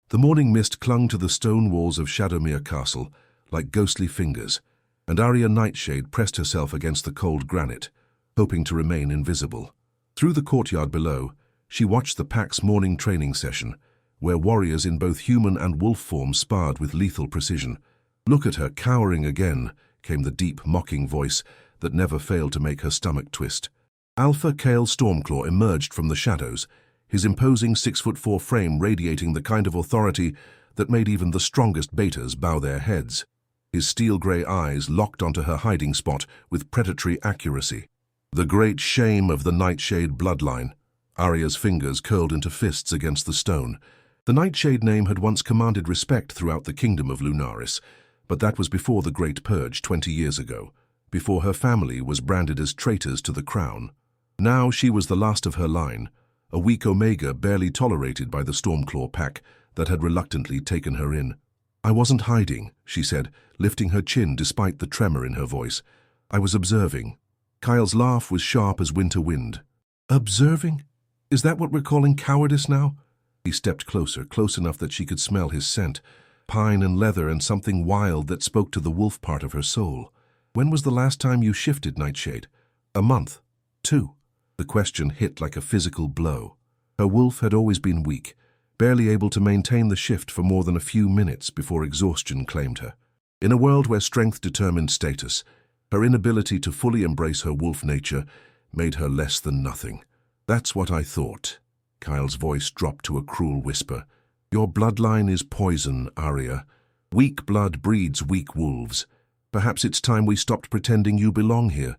The morning mist clung to the stone walls of Shadowmere Castle like ghostly fingers, and Arya Nightshade pressed herself against the cold granite, hoping to remain invisible. Through the courtyard below, she watched the pack's morning training session, where warriors in both human and wolf form sparred with lethal precision. "Look at her cowering again," came the deep, mocking voice that never failed to make her stomach twist. Alpha Kale Stormclaw emerged from the shadows, his imposing 6'4" frame radiating the kind of authority that made even the strongest betas bow their heads. His steel-grey eyes locked onto her hiding spot with predatory accuracy. The great shame of the Nightshade bloodline. Arya's fingers curled into fists against the stone. The Nightshade name had once commanded respect throughout the kingdom of Lunaris, but that was before the Great Purge 20 years ago, before her family was branded as traitors to the crown. Now she was the last of her line, a weak Omega barely tolerated by the Stormclaw pack that had reluctantly taken her in. "I wasn't hiding," she said, lifting her chin despite the tremor in her voice. "I was observing." Kyle's laugh was sharp as winter wind. "Observing? Is that what we're calling cowardice now?" He stepped closer, close enough that she could smell his scent, pine and leather and something wild that spoke to the wolf part of her soul. "When was the last time you shifted, Nightshade?" "A month. 2. The question hit like a physical blow. Her wolf had always been weak, barely able to maintain the shift for more than a few minutes before exhaustion claimed her. In a world where strength determined status, her inability to fully embrace her wolf nature made her less than nothing. "That's what I thought." Kyle's voice dropped to a cruel whisper. "Your bloodline is poison, Arya. Weak blood breeds weak wolves. Perhaps it's time we stopped pretending you belong here."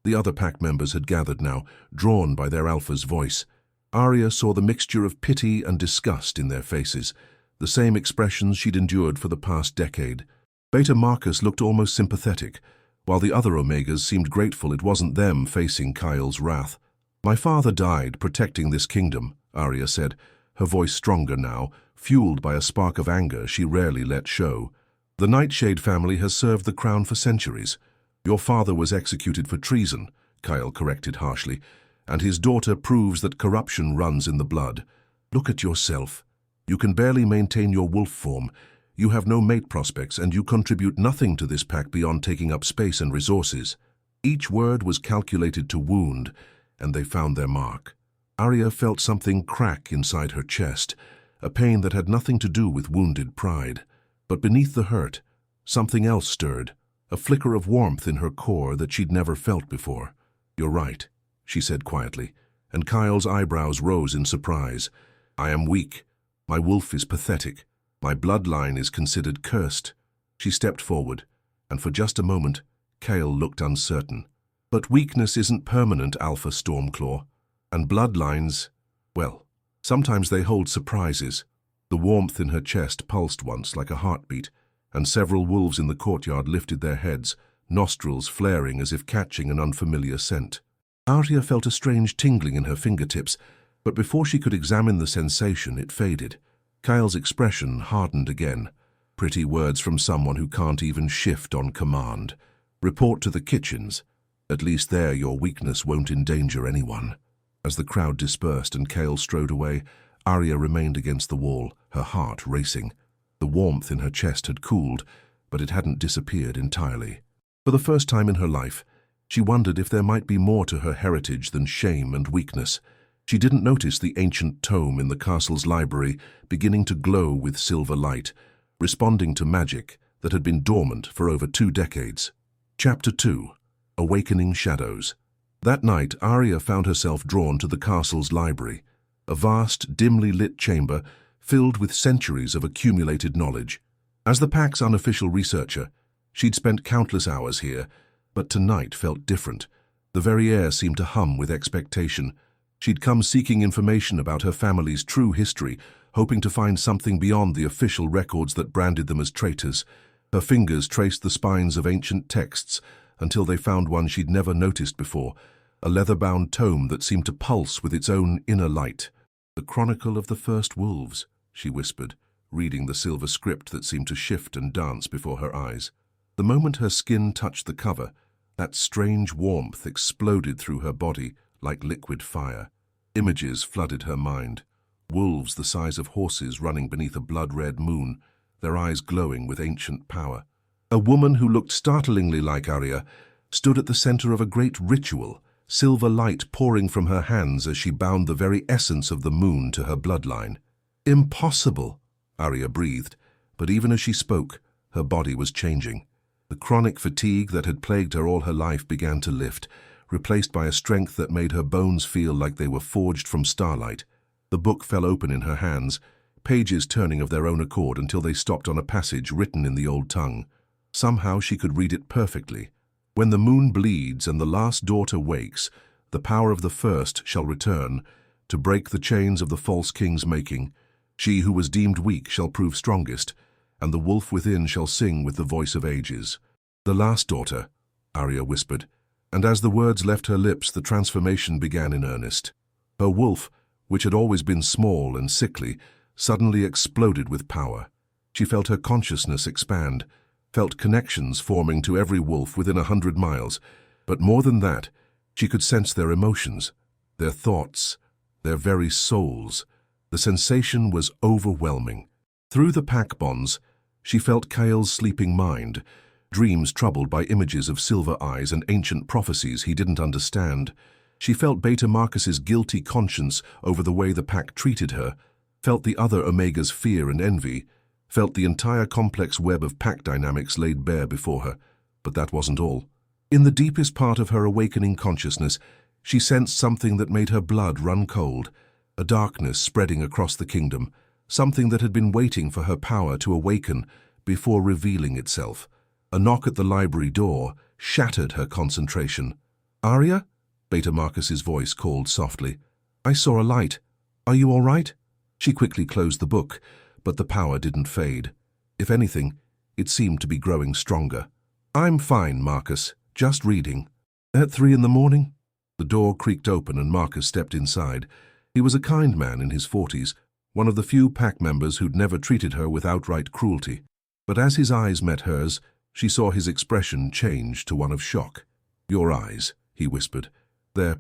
The other pack members had gathered now, drawn by their alpha's voice. Arya saw the mixture of pity and disgust in their faces, the same expressions she'd endured for the past decade. Beta Marcus looked almost sympathetic, while the other Omegas seemed grateful it wasn't them facing Kyle's wrath. "My father died protecting this kingdom," Arya said, her voice stronger now, fueled by a spark of anger she rarely let show. "The Nightshade family has served the crown for centuries. Your father was executed for treason," Kyle corrected harshly, "and his daughter proves that corruption runs in the blood. Look at yourself. You can barely maintain your wolf form. You have no mate prospects, and you contribute nothing to this pack beyond taking up space and resources." Each word was calculated to wound, and they found their mark. Arya felt something crack inside her chest, a pain that had nothing to do with wounded pride. But beneath the hurt, something else stirred, a flicker of warmth in her core that she'd never felt before. "You're right," she said quietly, and Kyle's eyebrows rose in surprise. "I am weak. My wolf is pathetic. My bloodline is considered cursed." She stepped forward, and for just a moment, Kyle looked uncertain. "But weakness isn't permanent, Alpha Stormclaw. And bloodlines, well, sometimes they hold surprises." The warmth in her chest pulsed once like a heartbeat, and several wolves in the courtyard lifted their heads, nostrils flaring as if catching an unfamiliar scent. Arya felt a strange tingling in her fingertips, but before she could examine the sensation, it faded. Kyle's expression hardened again. "Pretty words from someone who can't even shift on command. Report to the kitchens. At least there your weakness won't endanger anyone." As the crowd dispersed and Kale strode away, Arya remained against the wall, her heart racing. The warmth in her chest had cooled, but it hadn't disappeared entirely. For the first time in her life, she wondered if there might be more to her heritage than shame and weakness. She didn't notice the ancient tome in the castle's library beginning to glow with silver light, responding to magic that had been dormant for over 2 decades. Chapter 2. Awakening Shadows. That night, Arya found herself drawn to the castle's library, a vast, dimly lit chamber filled with centuries of accumulated knowledge. As the pack's unofficial researcher, she'd spent countless hours here, but tonight felt different. The very air seemed to hum with expectation. She'd come seeking information about her family's true history, hoping to find something beyond the official records that branded them as traitors. Her fingers traced the spines of ancient texts until they found one she'd never noticed before, a leather-bound tome that seemed to pulse with its own inner light. "The Chronicle of the First Wolves," she whispered, reading the silver script that seemed to shift and dance before her eyes. The moment her skin touched the cover, that strange warmth exploded through her body like liquid fire. Images flooded her mind. wolves the size of horses running beneath a blood-red moon, their eyes glowing with ancient power. A woman who looked startlingly like Arya stood at the center of a great ritual, silver light pouring from her hands as she bound the very essence of the moon to her bloodline. Impossible, Arya breathed, but even as she spoke, her body was changing. The chronic fatigue that had plagued her all her life began to lift, replaced by a strength that made her bones feel like they were forged from starlight. The book fell open in her hands, pages turning of their own accord until they stopped on a passage written in the old tongue. Somehow she could read it perfectly. When the moon bleeds and the last daughter wakes, the power of the first shall return, to break the chains of the false king's making. She who was deemed weak shall prove strongest, and the wolf within shall sing with the voice of ages. The last daughter, Arya whispered, and as the words left her lips, the transformation began in earnest. Her wolf, which had always been small and sickly, suddenly exploded with power. She felt her consciousness expand, felt connections forming to every wolf within 100 miles, but more than that, she could sense their emotions, their thoughts, their very souls. The sensation was overwhelming. Through the pack bonds, she felt Kael's sleeping mind, dreams troubled by images of silver eyes and ancient prophecies he didn't understand. She felt Beta Marcus's guilty conscience over the way the pack treated her, felt the other Omega's fear and envy, felt the entire complex web of pack dynamics laid bare before her. But that wasn't all. In the deepest part of her awakening consciousness, she sensed something that made her blood run cold, a darkness spreading across the kingdom, something that had been waiting for her power to awaken before revealing itself. A knock at the library door shattered her concentration. "Arya?" Beta Marcus's voice called softly. "I saw a light. Are you all right?" She quickly closed the book, but the power didn't fade. If anything, it seemed to be growing stronger. "I'm fine, Marcus. Just reading." "At 3 in the morning?" The door creaked open and Marcus stepped inside. He was a kind man in his 40s, one of the few pack members who'd never treated her with outright cruelty. But as his eyes met hers, she saw his expression change to one of shock. "Your eyes," he whispered. "They're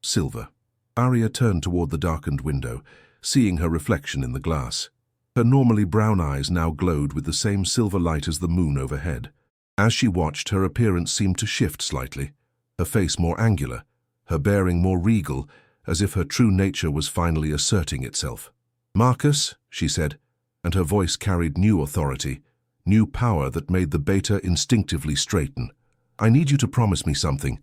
silver." Arya turned toward the darkened window, seeing her reflection in the glass. Her normally brown eyes now glowed with the same silver light as the moon overhead. As she watched, her appearance seemed to shift slightly, her face more angular, her bearing more regal, as if her true nature was finally asserting itself. "Marcus," she said, and her voice carried new authority, new power that made the Beta instinctively straighten. "I need you to promise me something.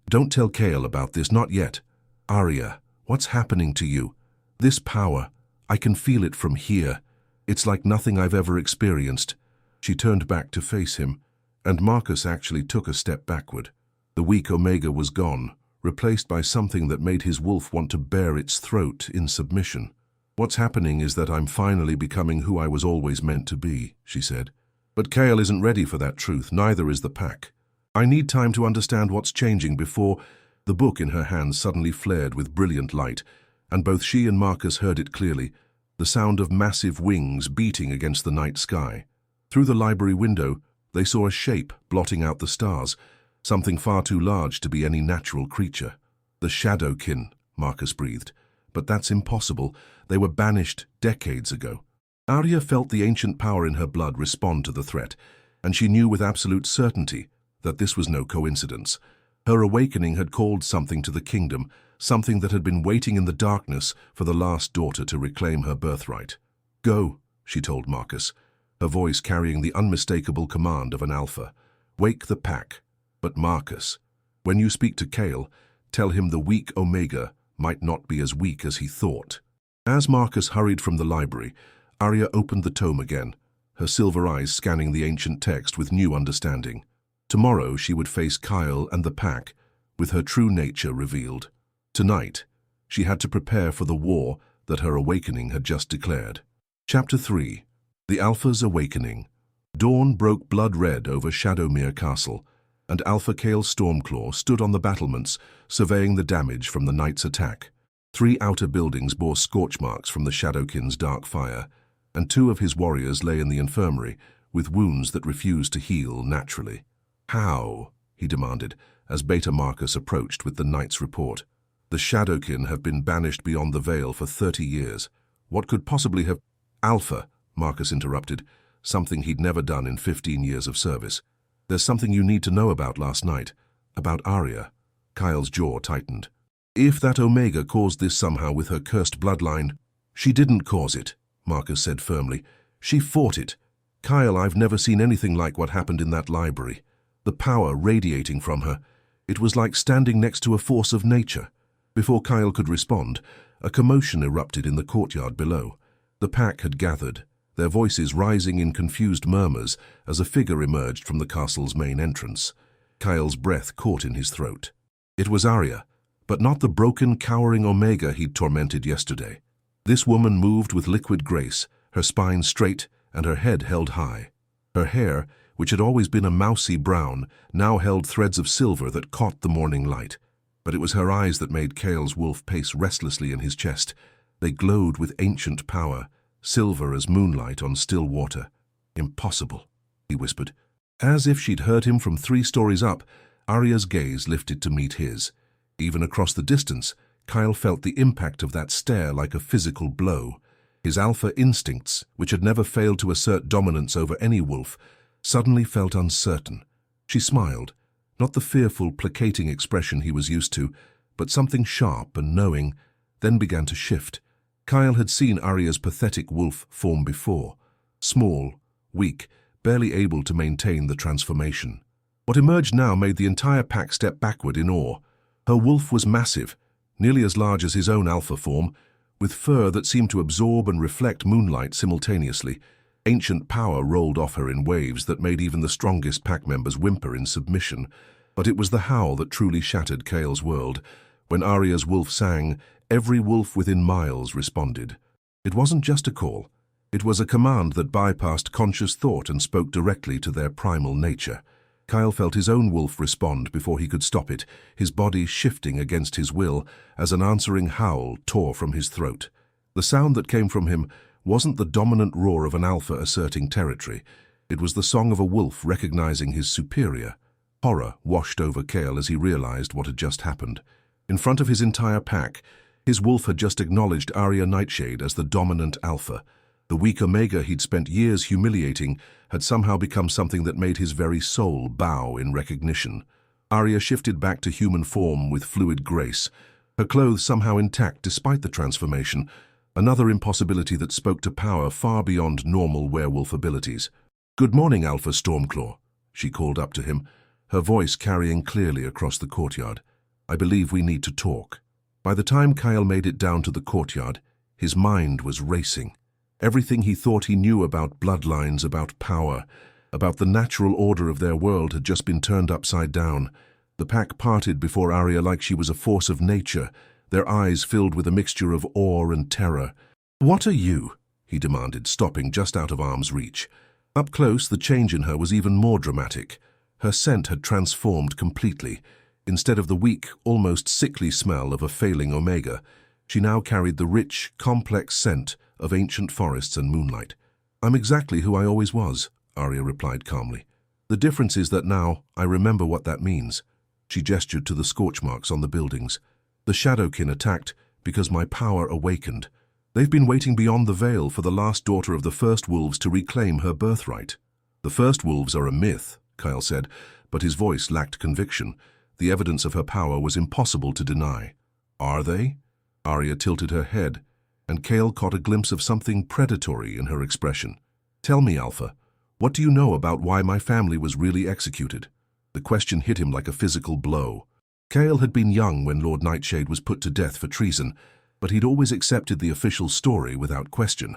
Don't tell Kael about this, not yet. Arya, what's happening to you? This power, I can feel it from here. It's like nothing I've ever experienced." She turned back to face him, and Marcus actually took a step backward. The weak Omega was gone, replaced by something that made his wolf want to bare its throat in submission. "What's happening is that I'm finally becoming who I was always meant to be," she said. "But Kael isn't ready for that truth, neither is the pack. I need time to understand what's changing before—" The book in her hands suddenly flared with brilliant light, and both she and Marcus heard it clearly, the sound of massive wings beating against the night sky. Through the library window, they saw a shape blotting out the stars, something far too large to be any natural creature. "The Shadowkin," Marcus breathed. "But that's impossible. They were banished decades ago." Arya felt the ancient power in her blood respond to the threat, and she knew with absolute certainty that this was no coincidence. Her awakening had called something to the kingdom, something that had been waiting in the darkness for the last daughter to reclaim her birthright. "Go," she told Marcus, her voice carrying the unmistakable command of an alpha. "Wake the pack. But Marcus, when you speak to Kael, tell him the weak Omega might not be as weak as he thought." As Marcus hurried from the library, Arya opened the tome again, her silver eyes scanning the ancient text with new understanding. Tomorrow she would face Kael and the pack, with her true nature revealed. Tonight, she had to prepare for the war that her awakening had just declared. Chapter 3. The Alpha's Awakening. Dawn broke blood-red over Shadowmere Castle, and Alpha Kael Stormclaw stood on the battlements, surveying the damage from the night's attack. 3 outer buildings bore scorch marks from the Shadowkin's dark fire, and 2 of his warriors lay in the infirmary, with wounds that refused to heal naturally. "How?" he demanded, as Beta Marcus approached with the knight's report. "The Shadowkin have been banished beyond the Veil for 30 years. What could possibly have— Alpha, Marcus interrupted, something he'd never done in 15 years of service. There's something you need to know about last night, about Arya. Kyle's jaw tightened. If that Omega caused this somehow with her cursed bloodline— She didn't cause it, Marcus said firmly. She fought it. Kyle, I've never seen anything like what happened in that library. The power radiating from her. It was like standing next to a force of nature. Before Kyle could respond, a commotion erupted in the courtyard below. The pack had gathered, their voices rising in confused murmurs as a figure emerged from the castle's main entrance. Kyle's breath caught in his throat. It was Arya, but not the broken, cowering Omega he'd tormented yesterday. This woman moved with liquid grace, her spine straight and her head held high. Her hair, which had always been a mousy brown, now held threads of silver that caught the morning light. But it was her eyes that made Kyle's wolf pace restlessly in his chest. They glowed with ancient power, silver as moonlight on still water. Impossible, he whispered. As if she'd heard him from 3 stories up, Arya's gaze lifted to meet his. Even across the distance, Kyle felt the impact of that stare like a physical blow. His alpha instincts, which had never failed to assert dominance over any wolf, suddenly felt uncertain. She smiled, not the fearful, placating expression he was used to, but something sharp and knowing, then began to shift. Kyle had seen Arya's pathetic wolf form before. Small, weak, barely able to maintain the transformation. What emerged now made the entire pack step backward in awe. Her wolf was massive, nearly as large as his own alpha form, with fur that seemed to absorb and reflect moonlight simultaneously. Ancient power rolled off her in waves that made even the strongest pack members whimper in submission. But it was the howl that truly shattered Kyle's world. When Arya's wolf sang, every wolf within miles responded. It wasn't just a call. It was a command that bypassed conscious thought and spoke directly to their primal nature. Kyle felt his own wolf respond before he could stop it, his body shifting against his will as an answering howl tore from his throat. The sound that came from him wasn't the dominant roar of an alpha asserting territory. It was the song of a wolf recognizing his superior. Horror washed over Kyle as he realized what had just happened. In front of his entire pack, his wolf had just acknowledged Arya Nightshade as the dominant alpha. The weak Omega he'd spent years humiliating had somehow become something that made his very soul bow in recognition. Arya shifted back to human form with fluid grace, her clothes somehow intact despite the transformation, another impossibility that spoke to power far beyond normal werewolf abilities. "Good morning, Alpha Stormclaw," she called up to him, her voice carrying clearly across the courtyard. "I believe we need to talk." By the time Kyle made it down to the courtyard, his mind was racing. Everything he thought he knew about bloodlines, about power, about the natural order of their world had just been turned upside down. The pack parted before Arya like she was a force of nature, their eyes filled with a mixture of awe and terror. "What are you?" he demanded, stopping just out of arm's reach. Up close, the change in her was even more dramatic. Her scent had transformed completely. Instead of the weak, almost sickly smell of a failing Omega, she now carried the rich, complex scent of ancient forests and moonlight. "I'm exactly who I always was," Arya replied calmly. "The difference is that now I remember what that means." She gestured to the scorch marks on the buildings. "The Shadowkin attacked because my power awakened. They've been waiting beyond the veil for the last daughter of the First Wolves to reclaim her birthright." "The First Wolves are a myth," Kyle said, but his voice lacked conviction. The evidence of her power was impossible to deny. "Are they?" Arya tilted her head, and Kyle caught a glimpse of something predatory in her expression. "Tell me, Alpha, what do you know about why my family was really executed?" The question hit him like a physical blow. Kyle had been young when Lord Nightshade was put to death for treason, but he'd always accepted the official story without question.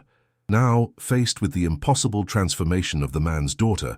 Now, faced with the impossible transformation of the man's daughter,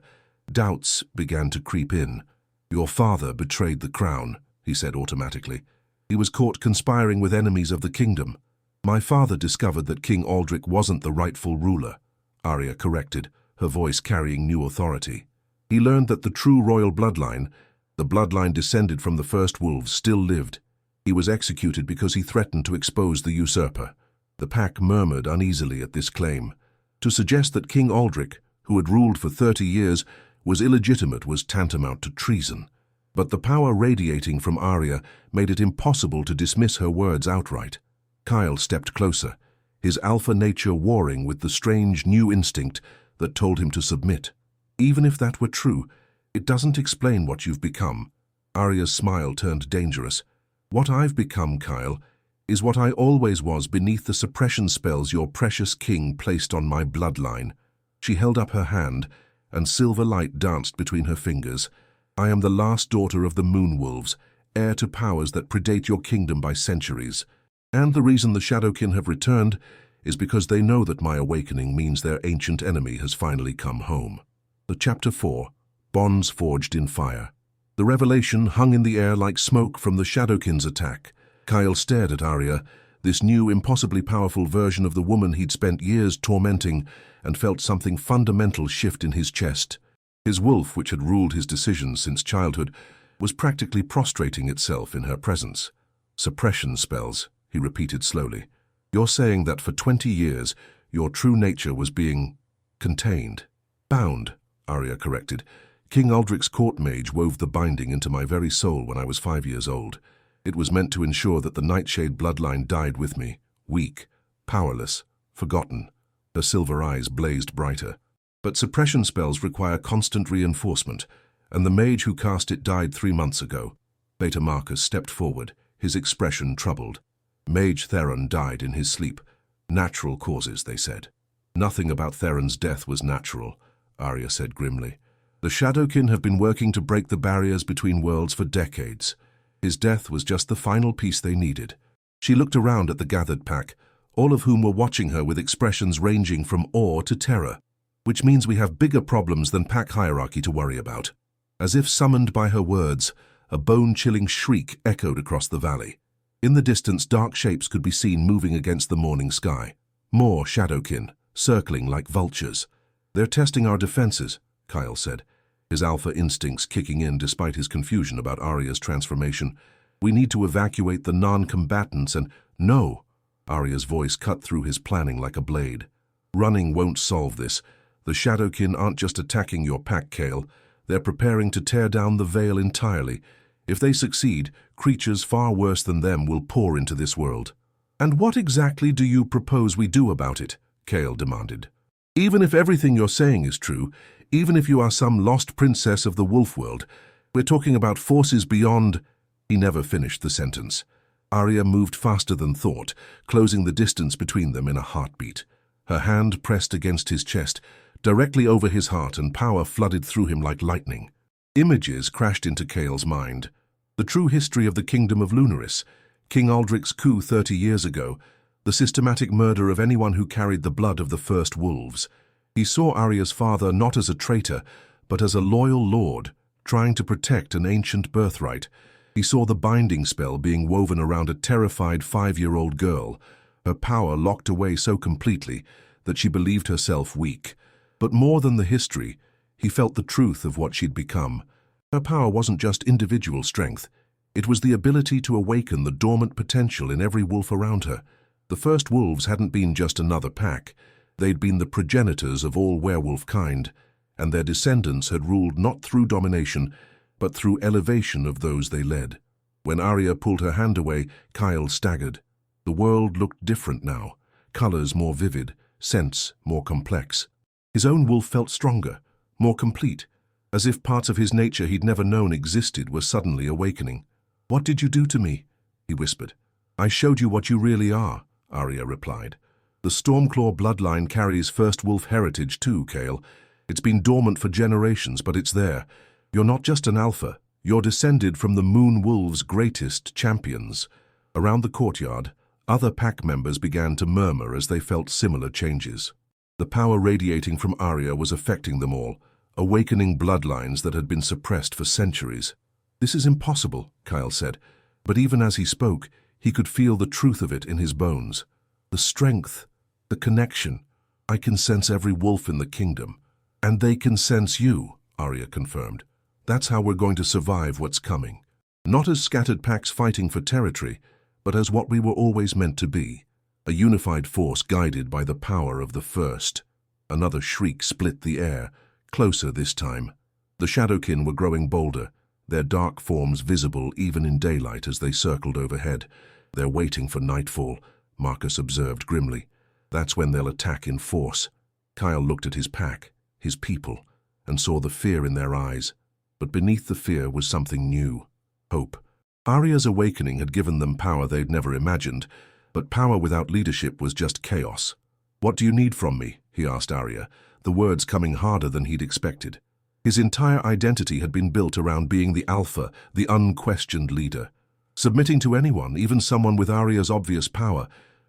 doubts began to creep in. "Your father betrayed the crown," he said automatically. "He was caught conspiring with enemies of the kingdom." "My father discovered that King Aldrich wasn't the rightful ruler," Arya corrected, her voice carrying new authority. "He learned that the true royal bloodline, the bloodline descended from the First Wolves, still lived. He was executed because he threatened to expose the usurper." The pack murmured uneasily at this claim. To suggest that King Aldrich, who had ruled for 30 years, was illegitimate was tantamount to treason. But the power radiating from Arya made it impossible to dismiss her words outright. Kyle stepped closer, his alpha nature warring with the strange new instinct that told him to submit. Even if that were true, it doesn't explain what you've become. Arya's smile turned dangerous. What I've become, Kyle, is what I always was beneath the suppression spells your precious king placed on my bloodline. She held up her hand, and silver light danced between her fingers. I am the last daughter of the Moonwolves, heir to powers that predate your kingdom by centuries. And the reason the Shadowkin have returned is because they know that my awakening means their ancient enemy has finally come home. The Chapter 4, Bonds Forged in Fire. The revelation hung in the air like smoke from the Shadowkin's attack. Kyle stared at Arya, this new, impossibly powerful version of the woman he'd spent years tormenting, and felt something fundamental shift in his chest. His wolf, which had ruled his decisions since childhood, was practically prostrating itself in her presence. Suppression spells, he repeated slowly. You're saying that for 20 years, your true nature was being contained. Bound, Arya corrected. King Aldric's court mage wove the binding into my very soul when I was 5 years old. It was meant to ensure that the Nightshade bloodline died with me, weak, powerless, forgotten. Her silver eyes blazed brighter. But suppression spells require constant reinforcement, and the mage who cast it died 3 months ago. Beta Marcus stepped forward, his expression troubled. Mage Theron died in his sleep. Natural causes, they said. Nothing about Theron's death was natural, Arya said grimly. The Shadowkin have been working to break the barriers between worlds for decades. His death was just the final piece they needed. She looked around at the gathered pack, all of whom were watching her with expressions ranging from awe to terror, which means we have bigger problems than pack hierarchy to worry about. As if summoned by her words, a bone-chilling shriek echoed across the valley. In the distance, dark shapes could be seen moving against the morning sky. More Shadowkin, circling like vultures. They're testing our defenses, Kyle said, his alpha instincts kicking in despite his confusion about Arya's transformation. We need to evacuate the non-combatants and— No! Arya's voice cut through his planning like a blade. Running won't solve this. The Shadowkin aren't just attacking your pack, Kale. They're preparing to tear down the Veil entirely. If they succeed, creatures far worse than them will pour into this world. And what exactly do you propose we do about it? Kale demanded. Even if everything you're saying is true, even if you are some lost princess of the wolf world, we're talking about forces beyond— He never finished the sentence. Arya moved faster than thought, closing the distance between them in a heartbeat. Her hand pressed against his chest, directly over his heart, and power flooded through him like lightning. Images crashed into Kale's mind. The true history of the kingdom of Lunaris, King Aldric's coup 30 years ago, the systematic murder of anyone who carried the blood of the first wolves. He saw Arya's father not as a traitor, but as a loyal lord, trying to protect an ancient birthright. He saw the binding spell being woven around a terrified 5-year-old girl, her power locked away so completely that she believed herself weak. But more than the history, he felt the truth of what she'd become. Her power wasn't just individual strength. It was the ability to awaken the dormant potential in every wolf around her. The first wolves hadn't been just another pack. They'd been the progenitors of all werewolf kind, and their descendants had ruled not through domination, but through elevation of those they led. When Arya pulled her hand away, Kyle staggered. The world looked different now, colors more vivid, scents more complex. His own wolf felt stronger, more complete, as if parts of his nature he'd never known existed were suddenly awakening. "What did you do to me?" he whispered. "I showed you what you really are," Arya replied. "The Stormclaw bloodline carries first wolf heritage too, Kale. It's been dormant for generations, but it's there. You're not just an alpha. You're descended from the Moon Wolves' greatest champions." Around the courtyard, other pack members began to murmur as they felt similar changes. The power radiating from Arya was affecting them all, awakening bloodlines that had been suppressed for centuries. "This is impossible," Kyle said, but even as he spoke, he could feel the truth of it in his bones. "The strength, the connection. I can sense every wolf in the kingdom. And they can sense you," Arya confirmed. "That's how we're going to survive what's coming. Not as scattered packs fighting for territory, but as what we were always meant to be. A unified force guided by the power of the first." Another shriek split the air, closer this time. The Shadowkin were growing bolder, their dark forms visible even in daylight as they circled overhead. "They're waiting for nightfall," Marcus observed grimly. That's when they'll attack in force. Kyle looked at his pack, his people, and saw the fear in their eyes. But beneath the fear was something new. Hope. Arya's awakening had given them power they'd never imagined, but power without leadership was just chaos. "What do you need from me?" he asked Arya, the words coming harder than he'd expected. His entire identity had been built around being the alpha, the unquestioned leader. Submitting to anyone, even someone with Arya's obvious power,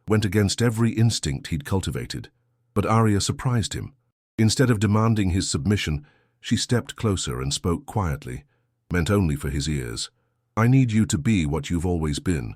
went against every instinct he'd cultivated. But Arya surprised him. Instead of demanding his submission, she stepped closer and spoke quietly, meant only for his ears. "I need you to be what you've always been,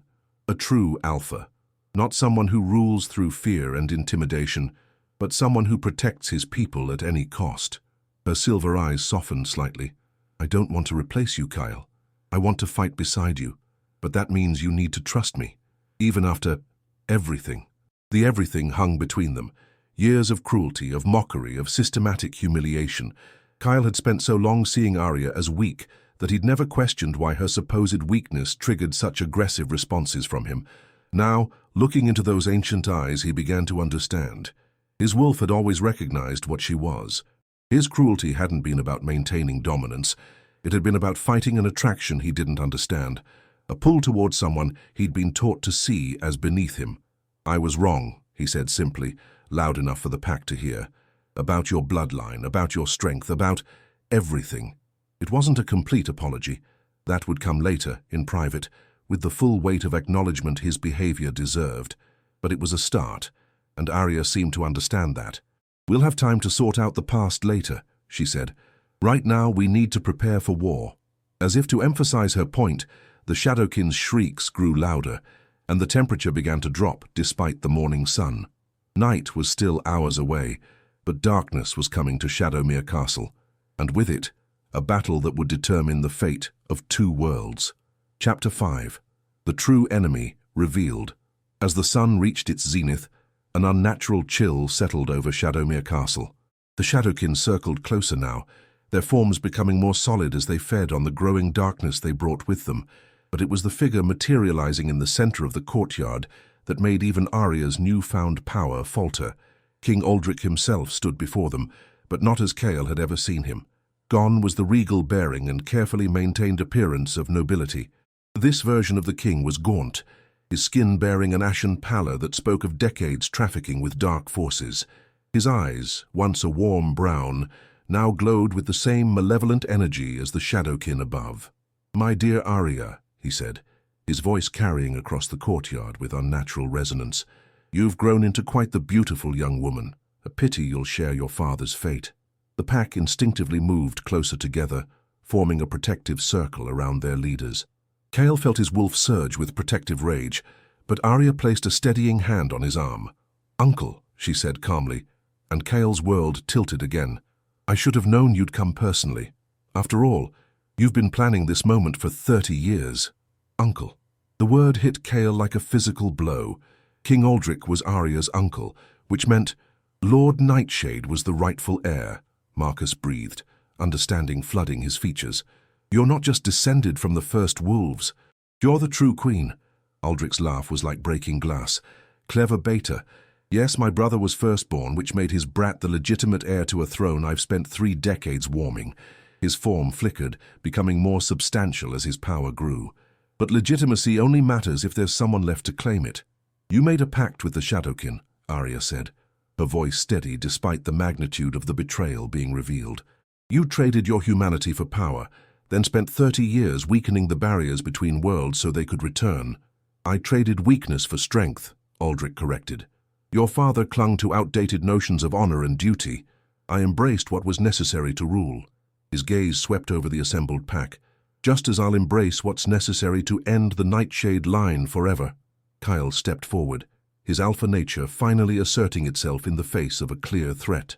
a true alpha. Not someone who rules through fear and intimidation, but someone who protects his people at any cost." Her silver eyes softened slightly. "I don't want to replace you, Kyle. I want to fight beside you. But that means you need to trust me, even after everything." The everything hung between them. Years of cruelty, of mockery, of systematic humiliation. Kyle had spent so long seeing Arya as weak that he'd never questioned why her supposed weakness triggered such aggressive responses from him. Now, looking into those ancient eyes, he began to understand. His wolf had always recognized what she was. His cruelty hadn't been about maintaining dominance. It had been about fighting an attraction he didn't understand, a pull towards someone he'd been taught to see as beneath him. "I was wrong," he said simply, loud enough for the pack to hear. "About your bloodline, about your strength, about everything." It wasn't a complete apology. That would come later, in private, with the full weight of acknowledgement his behavior deserved. But it was a start, and Arya seemed to understand that. "We'll have time to sort out the past later," she said. "Right now we need to prepare for war." As if to emphasize her point, the Shadowkin's shrieks grew louder, and the temperature began to drop despite the morning sun. Night was still hours away, but darkness was coming to Shadowmere Castle, and with it, a battle that would determine the fate of two worlds. Chapter 5. The True Enemy Revealed. As the sun reached its zenith, an unnatural chill settled over Shadowmere Castle. The Shadowkin circled closer now, their forms becoming more solid as they fed on the growing darkness they brought with them. But it was the figure materializing in the center of the courtyard that made even Arya's newfound power falter. King Aldrich himself stood before them, but not as Chaol had ever seen him. Gone was the regal bearing and carefully maintained appearance of nobility. This version of the king was gaunt, his skin bearing an ashen pallor that spoke of decades trafficking with dark forces. His eyes, once a warm brown, now glowed with the same malevolent energy as the Shadowkin above. "My dear Arya," he said, his voice carrying across the courtyard with unnatural resonance, "you've grown into quite the beautiful young woman. A pity you'll share your father's fate." The pack instinctively moved closer together, forming a protective circle around their leaders. Chaol felt his wolf surge with protective rage, but Arya placed a steadying hand on his arm. "Uncle," she said calmly, and Chaol's world tilted again. "I should have known you'd come personally. After all, you've been planning this moment for 30 years. Uncle." The word hit Chaol like a physical blow. King Aldrich was Arya's uncle, which meant Lord Nightshade was the rightful heir. Marcus breathed, understanding flooding his features. "You're not just descended from the first wolves. You're the true queen." Aldrich's laugh was like breaking glass. "Clever beta. Yes, my brother was firstborn, which made his brat the legitimate heir to a throne I've spent 3 decades warming." His form flickered, becoming more substantial as his power grew. "But legitimacy only matters if there's someone left to claim it." "You made a pact with the Shadowkin," Arya said, her voice steady despite the magnitude of the betrayal being revealed. "You traded your humanity for power, then spent 30 years weakening the barriers between worlds so they could return." "I traded weakness for strength," Aldrich corrected. "Your father clung to outdated notions of honor and duty. I embraced what was necessary to rule." His gaze swept over the assembled pack. "Just as I'll embrace what's necessary to end the Nightshade line forever." Chaol stepped forward, his alpha nature finally asserting itself in the face of a clear threat.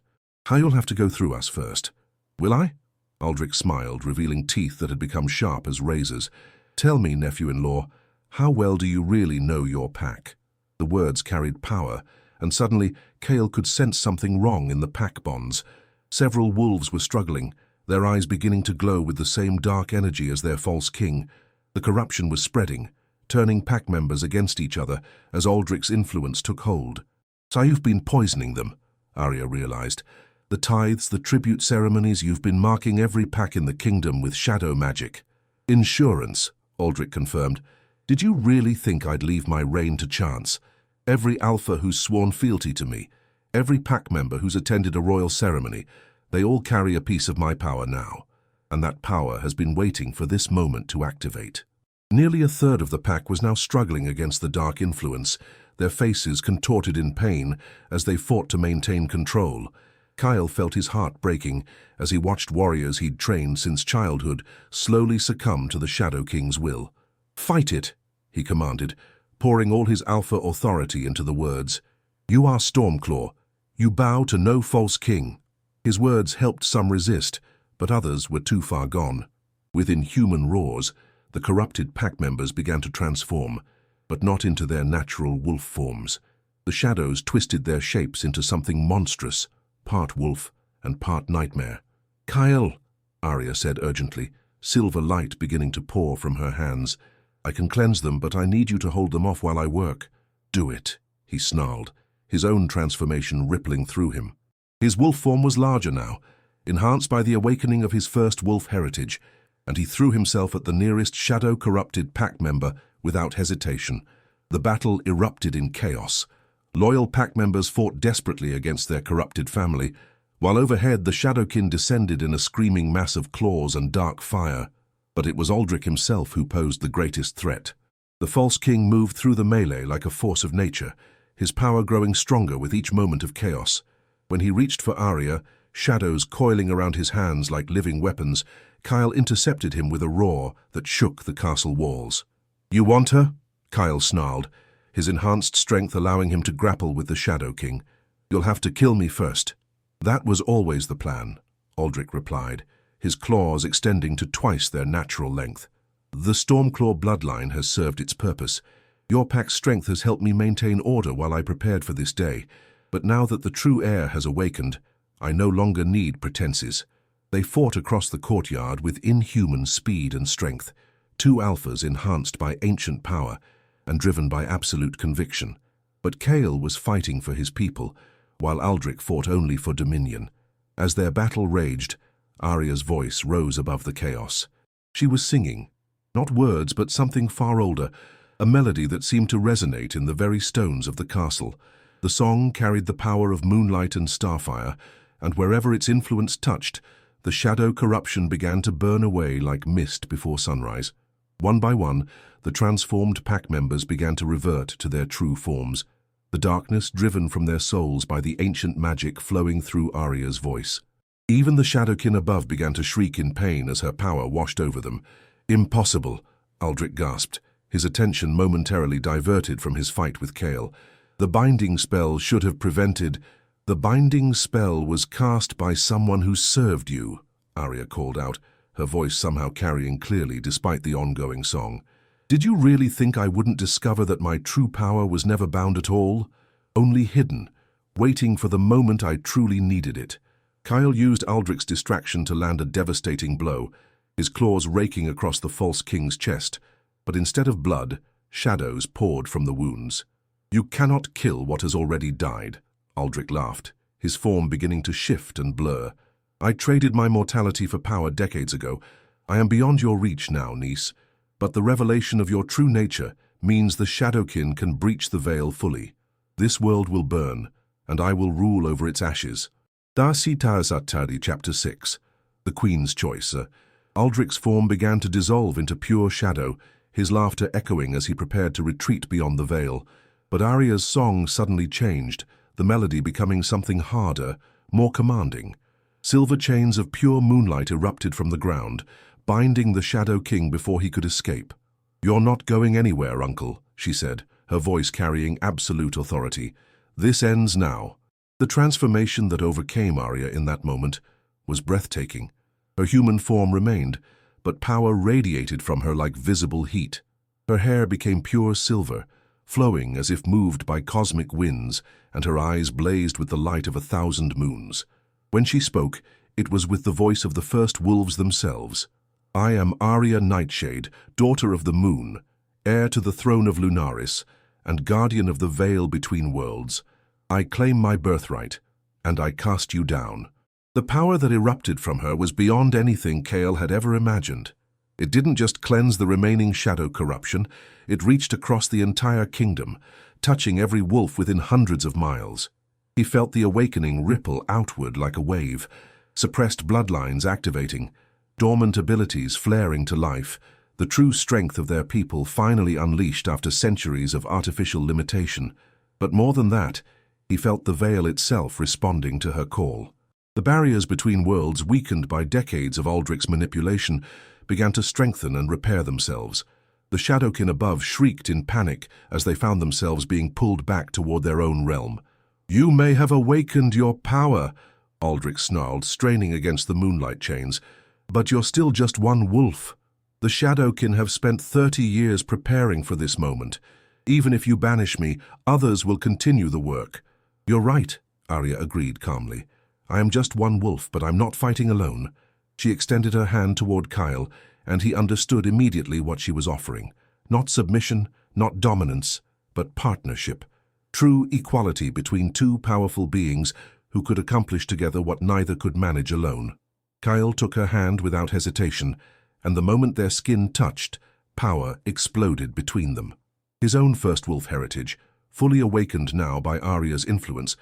"You'll have to go through us first." "Will I?" Aldrich smiled, revealing teeth that had become sharp as razors. "Tell me, nephew-in-law, how well do you really know your pack?" The words carried power, and suddenly Chaol could sense something wrong in the pack bonds. Several wolves were struggling, their eyes beginning to glow with the same dark energy as their false king. The corruption was spreading, turning pack members against each other as Aldrich's influence took hold. So you've been poisoning them, Arya realized. The tithes, the tribute ceremonies, you've been marking every pack in the kingdom with shadow magic. Insurance, Aldrich confirmed. Did you really think I'd leave my reign to chance? Every alpha who's sworn fealty to me, every pack member who's attended a royal ceremony, they all carry a piece of my power now. And that power has been waiting for this moment to activate. Nearly a third of the pack was now struggling against the dark influence, their faces contorted in pain as they fought to maintain control. Kyle felt his heart breaking as he watched warriors he'd trained since childhood slowly succumb to the Shadow King's will. "Fight it," he commanded, pouring all his alpha authority into the words. "You are Stormclaw. You bow to no false king." His words helped some resist, but others were too far gone. With inhuman roars, the corrupted pack members began to transform, but not into their natural wolf forms. The shadows twisted their shapes into something monstrous, part wolf and part nightmare. "Kyle," Arya said urgently, silver light beginning to pour from her hands. "I can cleanse them, but I need you to hold them off while I work." "Do it," he snarled, his own transformation rippling through him. His wolf form was larger now, enhanced by the awakening of his first wolf heritage, and he threw himself at the nearest shadow-corrupted pack member without hesitation. The battle erupted in chaos. Loyal pack members fought desperately against their corrupted family, while overhead the Shadowkin descended in a screaming mass of claws and dark fire. But it was Aldrich himself who posed the greatest threat. The false king moved through the melee like a force of nature, his power growing stronger with each moment of chaos. When he reached for Arya, shadows coiling around his hands like living weapons, Kyle intercepted him with a roar that shook the castle walls. "You want her?" Kyle snarled, his enhanced strength allowing him to grapple with the Shadow King. "You'll have to kill me first." "That was always the plan," Aldrich replied, his claws extending to twice their natural length. "The Stormclaw bloodline has served its purpose. Your pack's strength has helped me maintain order while I prepared for this day, but now that the true heir has awakened, I no longer need pretenses." They fought across the courtyard with inhuman speed and strength, two alphas enhanced by ancient power and driven by absolute conviction. But Kale was fighting for his people, while Aldrich fought only for dominion. As their battle raged, Arya's voice rose above the chaos. She was singing, not words but something far older, a melody that seemed to resonate in the very stones of the castle. The song carried the power of moonlight and starfire, and wherever its influence touched, the shadow corruption began to burn away like mist before sunrise. One by one, the transformed pack members began to revert to their true forms, the darkness driven from their souls by the ancient magic flowing through Arya's voice. Even the Shadowkin above began to shriek in pain as her power washed over them. "Impossible," Aldrich gasped, his attention momentarily diverted from his fight with Kale. "The binding spell should have prevented—" "The binding spell was cast by someone who served you," Arya called out, her voice somehow carrying clearly despite the ongoing song. "Did you really think I wouldn't discover that my true power was never bound at all? Only hidden, waiting for the moment I truly needed it." Kyle used Aldrich's distraction to land a devastating blow, his claws raking across the false king's chest, but instead of blood, shadows poured from the wounds. "You cannot kill what has already died," Aldrich laughed, his form beginning to shift and blur. "I traded my mortality for power decades ago. I am beyond your reach now, niece. But the revelation of your true nature means the Shadowkin can breach the veil fully. This world will burn, and I will rule over its ashes." Atari Chapter 6. The Queen's Choice. Aldrich's form began to dissolve into pure shadow, his laughter echoing as he prepared to retreat beyond the veil. But Arya's song suddenly changed, the melody becoming something harder, more commanding. Silver chains of pure moonlight erupted from the ground, binding the Shadow King before he could escape. "You're not going anywhere, Uncle," she said, her voice carrying absolute authority. "This ends now." The transformation that overcame Arya in that moment was breathtaking. Her human form remained, but power radiated from her like visible heat. Her hair became pure silver, flowing as if moved by cosmic winds, and her eyes blazed with the light of 1,000 moons. When she spoke, it was with the voice of the first wolves themselves. "I am Arya Nightshade, daughter of the moon, heir to the throne of Lunaris, and guardian of the veil between worlds. I claim my birthright, and I cast you down." The power that erupted from her was beyond anything Kael had ever imagined. It didn't just cleanse the remaining shadow corruption, it reached across the entire kingdom, touching every wolf within hundreds of miles. He felt the awakening ripple outward like a wave, suppressed bloodlines activating, dormant abilities flaring to life, the true strength of their people finally unleashed after centuries of artificial limitation. But more than that, he felt the veil itself responding to her call. The barriers between worlds, weakened by decades of Aldrich's manipulation, began to strengthen and repair themselves. The Shadowkin above shrieked in panic as they found themselves being pulled back toward their own realm. "You may have awakened your power," Aldrich snarled, straining against the moonlight chains, "but you're still just one wolf. The Shadowkin have spent 30 years preparing for this moment. Even if you banish me, others will continue the work." "You're right," Arya agreed calmly. "I am just one wolf, but I'm not fighting alone." She extended her hand toward Kyle, and he understood immediately what she was offering. Not submission, not dominance, but partnership. True equality between two powerful beings who could accomplish together what neither could manage alone. Kyle took her hand without hesitation, and the moment their skin touched, power exploded between them. His own first wolf heritage, fully awakened now by Arya's influence,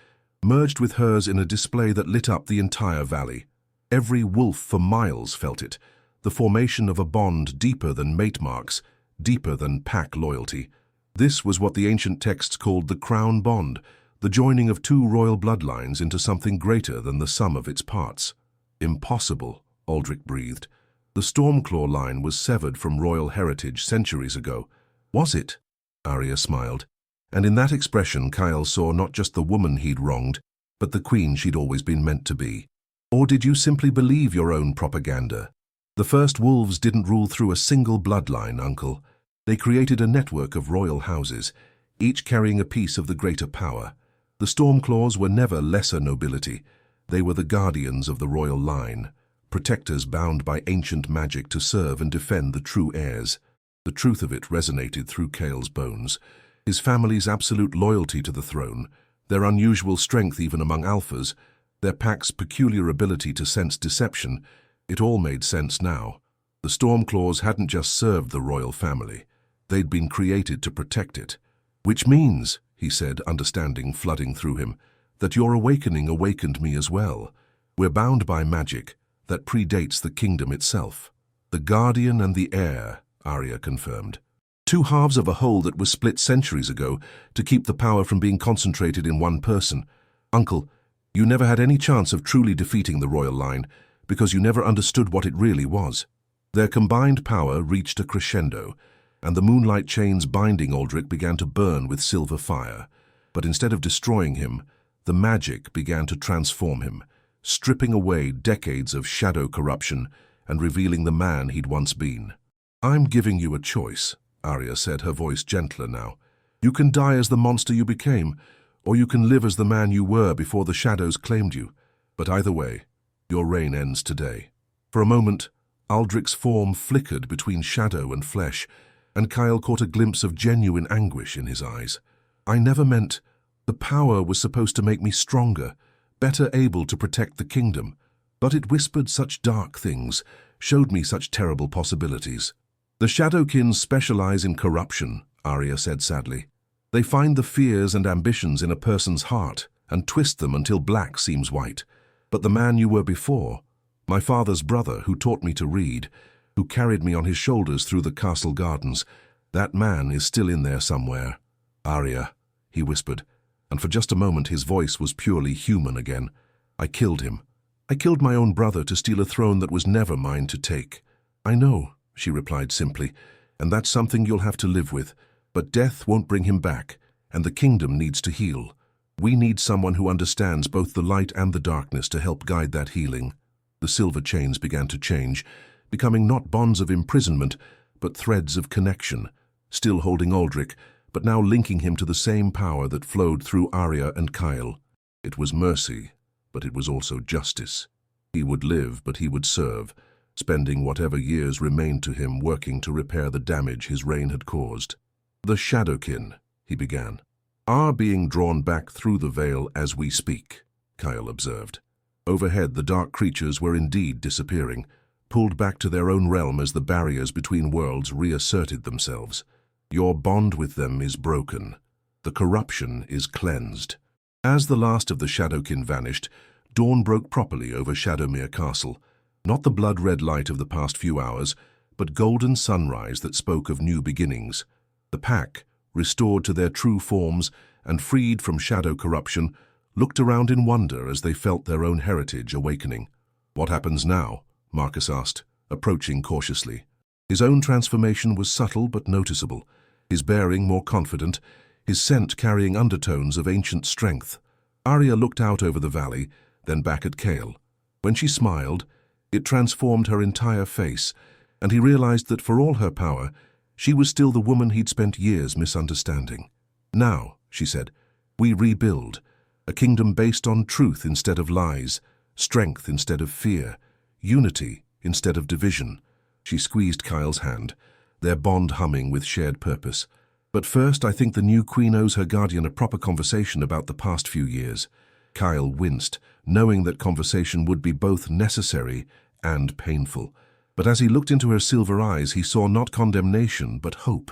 merged with hers in a display that lit up the entire valley. Every wolf for miles felt it, the formation of a bond deeper than mate marks, deeper than pack loyalty. This was what the ancient texts called the crown bond, the joining of two royal bloodlines into something greater than the sum of its parts. "Impossible," Aldrich breathed. "The Stormclaw line was severed from royal heritage centuries ago." "Was it?" Arya smiled, and in that expression Kyle saw not just the woman he'd wronged, but the queen she'd always been meant to be. "Or did you simply believe your own propaganda? The first wolves didn't rule through a single bloodline, Uncle. They created a network of royal houses, each carrying a piece of the greater power. The Stormclaws were never lesser nobility. They were the guardians of the royal line, protectors bound by ancient magic to serve and defend the true heirs." The truth of it resonated through Kael's bones. His family's absolute loyalty to the throne, their unusual strength even among alphas, their pack's peculiar ability to sense deception, it all made sense now. The Stormclaws hadn't just served the royal family. They'd been created to protect it. "Which means," he said, understanding flooding through him, "that your awakening awakened me as well. We're bound by magic that predates the kingdom itself." "The guardian and the heir," Arya confirmed. "Two halves of a whole that was split centuries ago to keep the power from being concentrated in one person. Uncle, you never had any chance of truly defeating the royal line because you never understood what it really was." Their combined power reached a crescendo, and the moonlight chains binding Aldrich began to burn with silver fire. But instead of destroying him, the magic began to transform him, stripping away decades of shadow corruption and revealing the man he'd once been. "I'm giving you a choice," Arya said, her voice gentler now. "You can die as the monster you became, or you can live as the man you were before the shadows claimed you. But either way, your reign ends today." For a moment, Aldrich's form flickered between shadow and flesh, and Kyle caught a glimpse of genuine anguish in his eyes. "I never meant. The power was supposed to make me stronger, better able to protect the kingdom. But it whispered such dark things, showed me such terrible possibilities." "The Shadowkin specialize in corruption," Arya said sadly. "They find the fears and ambitions in a person's heart and twist them until black seems white. But the man you were before, my father's brother who taught me to read, who carried me on his shoulders through the castle gardens, that man is still in there somewhere." "Arya," he whispered, and for just a moment his voice was purely human again. "I killed him. I killed my own brother to steal a throne that was never mine to take." "I know," she replied simply, "and that's something you'll have to live with. But death won't bring him back, and the kingdom needs to heal. We need someone who understands both the light and the darkness to help guide that healing." The silver chains began to change, becoming not bonds of imprisonment, but threads of connection, still holding Aldrich, but now linking him to the same power that flowed through Arya and Kyle. It was mercy, but it was also justice. He would live, but he would serve, spending whatever years remained to him working to repair the damage his reign had caused. "The Shadowkin," he began. are being drawn back through the veil as we speak, Kyle observed. Overhead, the dark creatures were indeed disappearing, pulled back to their own realm as the barriers between worlds reasserted themselves. Your bond with them is broken. The corruption is cleansed. As the last of the Shadowkin vanished, dawn broke properly over Shadowmere Castle. Not the blood-red light of the past few hours, but golden sunrise that spoke of new beginnings. The pack, restored to their true forms and freed from shadow corruption, looked around in wonder as they felt their own heritage awakening. "What happens now?" Marcus asked, approaching cautiously. His own transformation was subtle but noticeable, his bearing more confident, his scent carrying undertones of ancient strength. Arya looked out over the valley, then back at Kale. When she smiled, it transformed her entire face, and he realized that for all her power, she was still the woman he'd spent years misunderstanding. "Now," she said, "we rebuild. A kingdom based on truth instead of lies, strength instead of fear, unity instead of division." She squeezed Kyle's hand, their bond humming with shared purpose. "But first, I think the new queen owes her guardian a proper conversation about the past few years." Kyle winced, knowing that conversation would be both necessary and painful. But as he looked into her silver eyes, he saw not condemnation, but hope.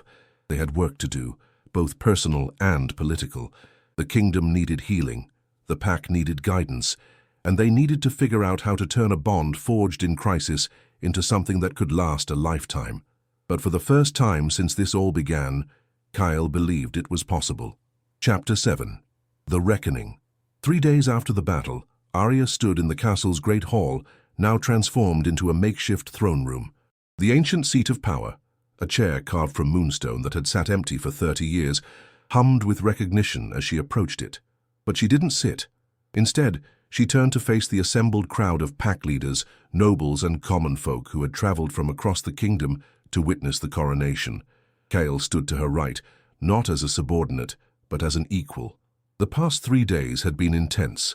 They had work to do, both personal and political. The kingdom needed healing, the pack needed guidance, and they needed to figure out how to turn a bond forged in crisis into something that could last a lifetime. But for the first time since this all began, Kyle believed it was possible. Chapter 7. The Reckoning. 3 days after the battle, Arya stood in the castle's great hall, now transformed into a makeshift throne room. The ancient seat of power, a chair carved from moonstone that had sat empty for 30 years, hummed with recognition as she approached it. But she didn't sit. Instead, she turned to face the assembled crowd of pack leaders, nobles and common folk who had traveled from across the kingdom to witness the coronation. Kale stood to her right, not as a subordinate, but as an equal. The past 3 days had been intense.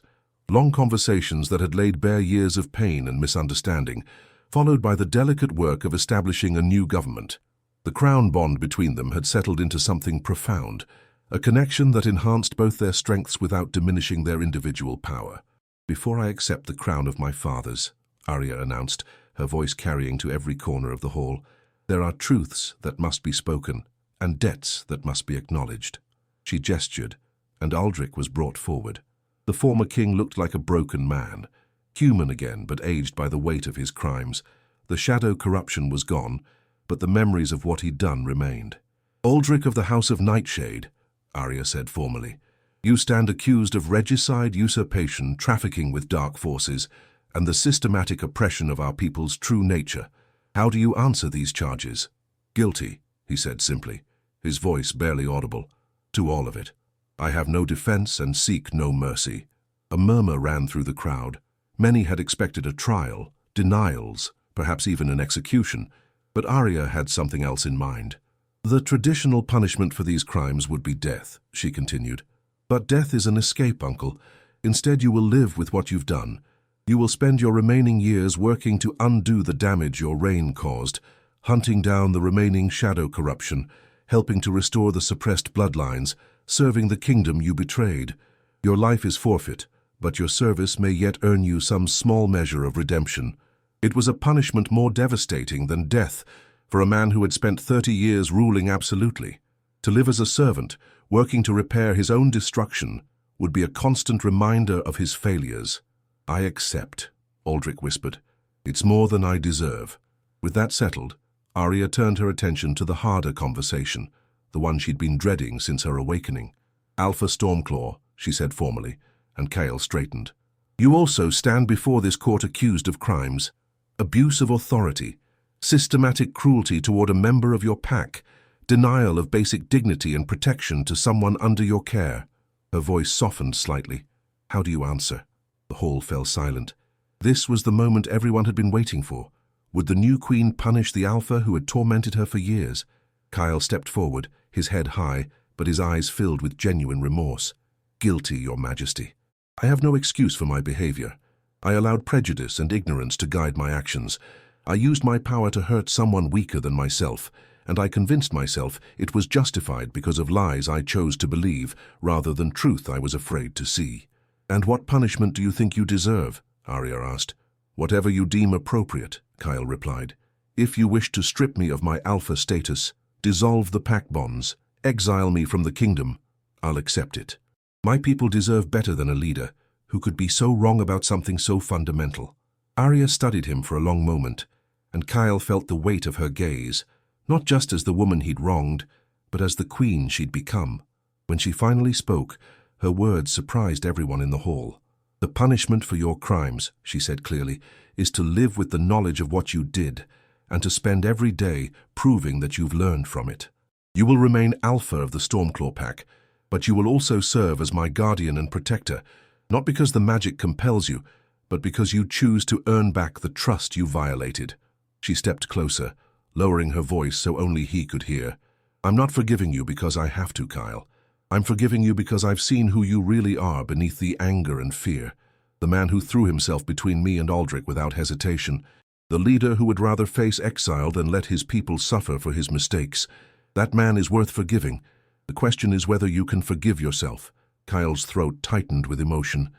Long conversations that had laid bare years of pain and misunderstanding, followed by the delicate work of establishing a new government. The crown bond between them had settled into something profound, a connection that enhanced both their strengths without diminishing their individual power. "Before I accept the crown of my fathers," Arya announced, her voice carrying to every corner of the hall, "there are truths that must be spoken, and debts that must be acknowledged." She gestured, and Aldrich was brought forward. The former king looked like a broken man, human again but aged by the weight of his crimes. The shadow corruption was gone, but the memories of what he'd done remained. "Aldrich of the House of Nightshade," Arya said formally, "you stand accused of regicide, usurpation, trafficking with dark forces, and the systematic oppression of our people's true nature. How do you answer these charges?" "Guilty," he said simply, his voice barely audible. "To all of it. I have no defense and seek no mercy." A murmur ran through the crowd. Many had expected a trial, denials, perhaps even an execution, but Arya had something else in mind. "The traditional punishment for these crimes would be death," she continued. "But death is an escape, Uncle. Instead, you will live with what you've done. You will spend your remaining years working to undo the damage your reign caused, hunting down the remaining shadow corruption, helping to restore the suppressed bloodlines, serving the kingdom you betrayed. Your life is forfeit, but your service may yet earn you some small measure of redemption." It was a punishment more devastating than death for a man who had spent 30 years ruling absolutely. To live as a servant, working to repair his own destruction, would be a constant reminder of his failures. "I accept," Aldrich whispered. "It's more than I deserve." With that settled, Arya turned her attention to the harder conversation, the one she'd been dreading since her awakening. "Alpha Stormclaw," she said formally, and Kale straightened. "You also stand before this court accused of crimes. Abuse of authority, systematic cruelty toward a member of your pack, denial of basic dignity and protection to someone under your care." Her voice softened slightly. "How do you answer?" The hall fell silent. This was the moment everyone had been waiting for. Would the new queen punish the Alpha who had tormented her for years? Kyle stepped forward, his head high, but his eyes filled with genuine remorse. "Guilty, Your Majesty. I have no excuse for my behavior. I allowed prejudice and ignorance to guide my actions. I used my power to hurt someone weaker than myself, and I convinced myself it was justified because of lies I chose to believe rather than truth I was afraid to see. "And what punishment do you think you deserve?" Arya asked. "Whatever you deem appropriate," Kyle replied. "If you wish to strip me of my alpha status, dissolve the pact bonds, exile me from the kingdom, I'll accept it. My people deserve better than a leader who could be so wrong about something so fundamental." Arya studied him for a long moment, and Kyle felt the weight of her gaze, not just as the woman he'd wronged, but as the queen she'd become. When she finally spoke, her words surprised everyone in the hall. "The punishment for your crimes," she said clearly, "is to live with the knowledge of what you did, and to spend every day proving that you've learned from it. You will remain alpha of the Stormclaw Pack, but you will also serve as my guardian and protector, not because the magic compels you, but because you choose to earn back the trust you violated." She stepped closer, lowering her voice so only he could hear. "I'm not forgiving you because I have to, Kyle. I'm forgiving you because I've seen who you really are beneath the anger and fear. The man who threw himself between me and Aldrich without hesitation. The leader who would rather face exile than let his people suffer for his mistakes. That man is worth forgiving. The question is whether you can forgive yourself." Kyle's throat tightened with emotion.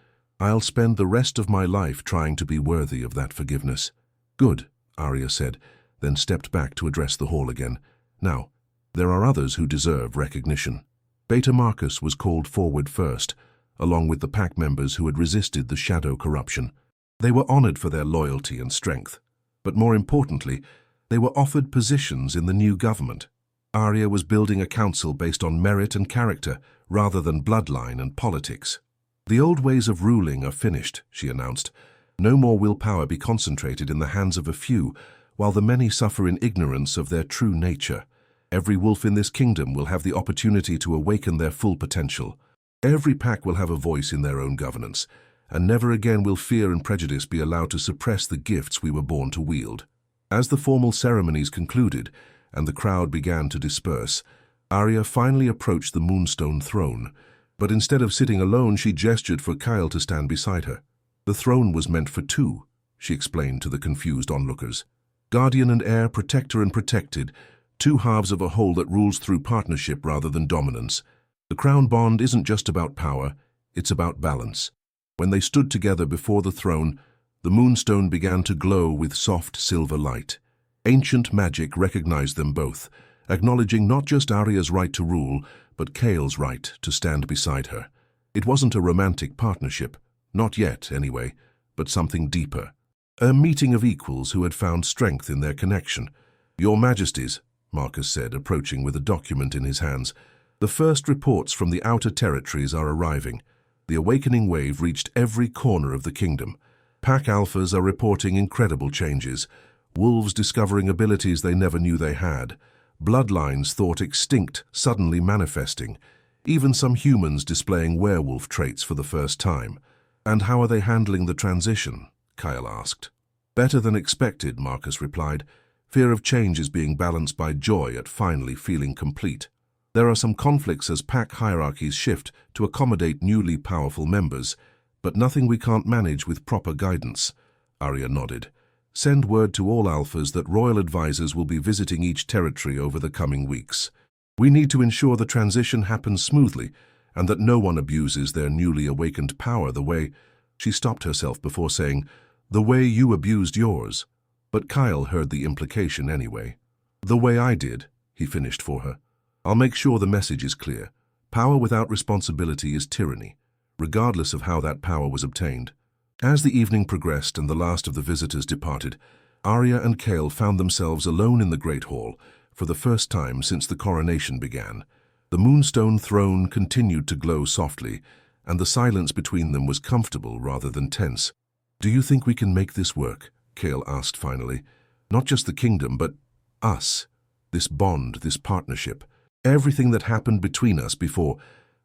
"I'll spend the rest of my life trying to be worthy of that forgiveness." "Good," Arya said, then stepped back to address the hall again. "Now, there are others who deserve recognition." Beta Marcus was called forward first, along with the pack members who had resisted the shadow corruption. They were honored for their loyalty and strength. But more importantly, they were offered positions in the new government. Arya was building a council based on merit and character, rather than bloodline and politics. "The old ways of ruling are finished," she announced. "No more will power be concentrated in the hands of a few, while the many suffer in ignorance of their true nature. Every wolf in this kingdom will have the opportunity to awaken their full potential. Every pack will have a voice in their own governance, and never again will fear and prejudice be allowed to suppress the gifts we were born to wield." As the formal ceremonies concluded, and the crowd began to disperse, Arya finally approached the Moonstone throne, but instead of sitting alone, she gestured for Kyle to stand beside her. "The throne was meant for two," she explained to the confused onlookers. "Guardian and heir, protector and protected, two halves of a whole that rules through partnership rather than dominance. The crown bond isn't just about power, it's about balance." When they stood together before the throne, the Moonstone began to glow with soft silver light. Ancient magic recognized them both, acknowledging not just Arya's right to rule, but Kale's right to stand beside her. It wasn't a romantic partnership, not yet anyway, but something deeper. A meeting of equals who had found strength in their connection. "Your Majesties," Marcus said, approaching with a document in his hands, "the first reports from the outer territories are arriving. The awakening wave reached every corner of the kingdom. Pack alphas are reporting incredible changes. Wolves discovering abilities they never knew they had. Bloodlines thought extinct suddenly manifesting. Even some humans displaying werewolf traits for the first time." "And how are they handling the transition?" Kyle asked. "Better than expected," Marcus replied. "Fear of change is being balanced by joy at finally feeling complete. There are some conflicts as pack hierarchies shift to accommodate newly powerful members, but nothing we can't manage with proper guidance." Arya nodded. "Send word to all alphas that royal advisors will be visiting each territory over the coming weeks. We need to ensure the transition happens smoothly and that no one abuses their newly awakened power the way—" She stopped herself before saying, "the way you abused yours." But Kyle heard the implication anyway. "The way I did," he finished for her. "I'll make sure the message is clear. Power without responsibility is tyranny, regardless of how that power was obtained." As the evening progressed and the last of the visitors departed, Arya and Kale found themselves alone in the Great Hall for the first time since the coronation began. The Moonstone throne continued to glow softly, and the silence between them was comfortable rather than tense. "Do you think we can make this work?" Kale asked finally. "Not just the kingdom, but us. This bond, this partnership. Everything that happened between us before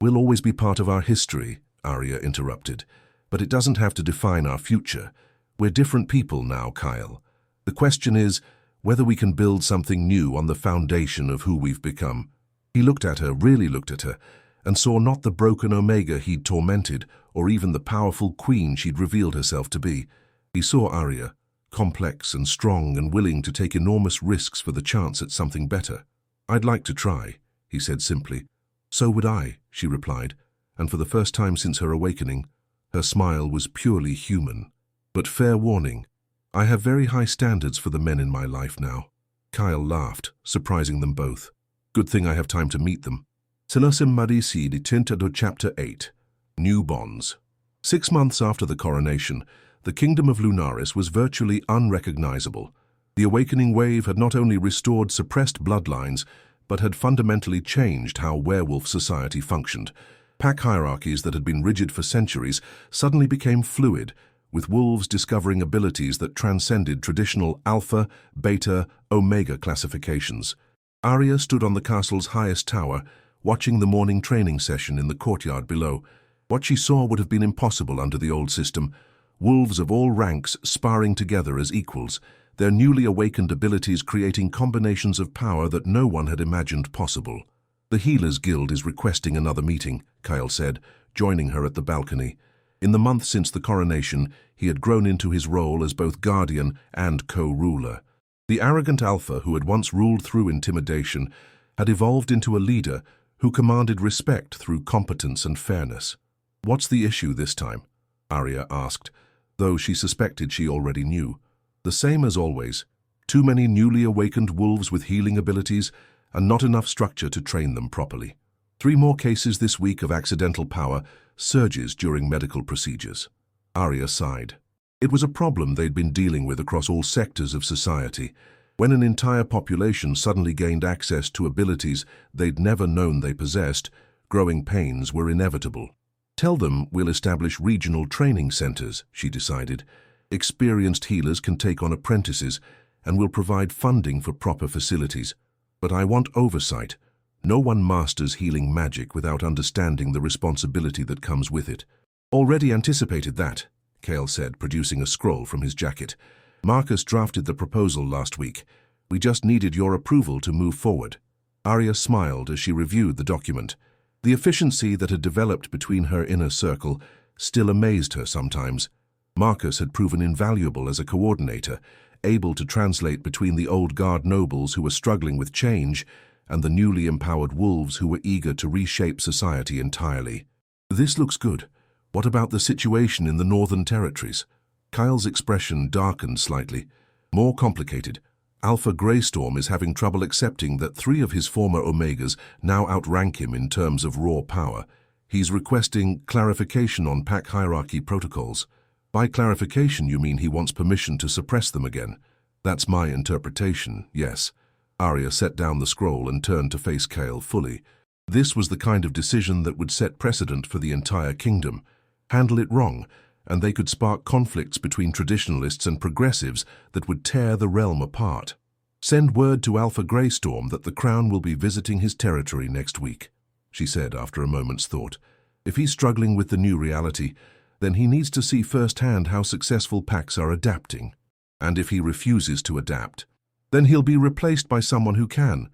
will always be part of our history," Arya interrupted. "But it doesn't have to define our future. We're different people now, Kyle. The question is whether we can build something new on the foundation of who we've become." He looked at her, really looked at her, and saw not the broken Omega he'd tormented, or even the powerful queen she'd revealed herself to be. He saw Arya, complex and strong and willing to take enormous risks for the chance at something better. "I'd like to try," he said simply. "So would I," she replied, and for the first time since her awakening, her smile was purely human. "But fair warning, I have very high standards for the men in my life now." Kyle laughed, surprising them both. "Good thing I have time to meet them." Selasim Marisi di Tintado Chapter 8. New Bonds. 6 months after the coronation, the kingdom of Lunaris was virtually unrecognizable. The awakening wave had not only restored suppressed bloodlines, but had fundamentally changed how werewolf society functioned. Pack hierarchies that had been rigid for centuries suddenly became fluid, with wolves discovering abilities that transcended traditional alpha, beta, omega classifications. Arya stood on the castle's highest tower, watching the morning training session in the courtyard below. What she saw would have been impossible under the old system. Wolves of all ranks sparring together as equals, their newly awakened abilities creating combinations of power that no one had imagined possible. "The Healers Guild is requesting another meeting," Kyle said, joining her at the balcony. In the month since the coronation, he had grown into his role as both guardian and co-ruler. The arrogant alpha who had once ruled through intimidation had evolved into a leader who commanded respect through competence and fairness. "What's the issue this time?" Arya asked, though she suspected she already knew. "The same as always. Too many newly awakened wolves with healing abilities and not enough structure to train them properly. 3 more cases this week of accidental power surges during medical procedures." Arya sighed. It was a problem they'd been dealing with across all sectors of society. When an entire population suddenly gained access to abilities they'd never known they possessed, growing pains were inevitable. "Tell them we'll establish regional training centers," she decided. "Experienced healers can take on apprentices, and we'll provide funding for proper facilities. But I want oversight. No one masters healing magic without understanding the responsibility that comes with it." "Already anticipated that," Kale said, producing a scroll from his jacket. "Marcus drafted the proposal last week. We just needed your approval to move forward." Arya smiled as she reviewed the document. The efficiency that had developed between her inner circle still amazed her sometimes. Marcus had proven invaluable as a coordinator, able to translate between the old guard nobles who were struggling with change and the newly empowered wolves who were eager to reshape society entirely. "This looks good. What about the situation in the Northern Territories?" Kyle's expression darkened slightly. "More complicated. Alpha Greystorm is having trouble accepting that 3 of his former Omegas now outrank him in terms of raw power. He's requesting clarification on pack hierarchy protocols." "By clarification, you mean he wants permission to suppress them again?" "That's my interpretation, yes." Arya set down the scroll and turned to face Kale fully. This was the kind of decision that would set precedent for the entire kingdom. Handle it wrong, and they could spark conflicts between traditionalists and progressives that would tear the realm apart. "Send word to Alpha Greystorm that the Crown will be visiting his territory next week," she said after a moment's thought. "If he's struggling with the new reality, then he needs to see firsthand how successful packs are adapting. And if he refuses to adapt, then he'll be replaced by someone who can."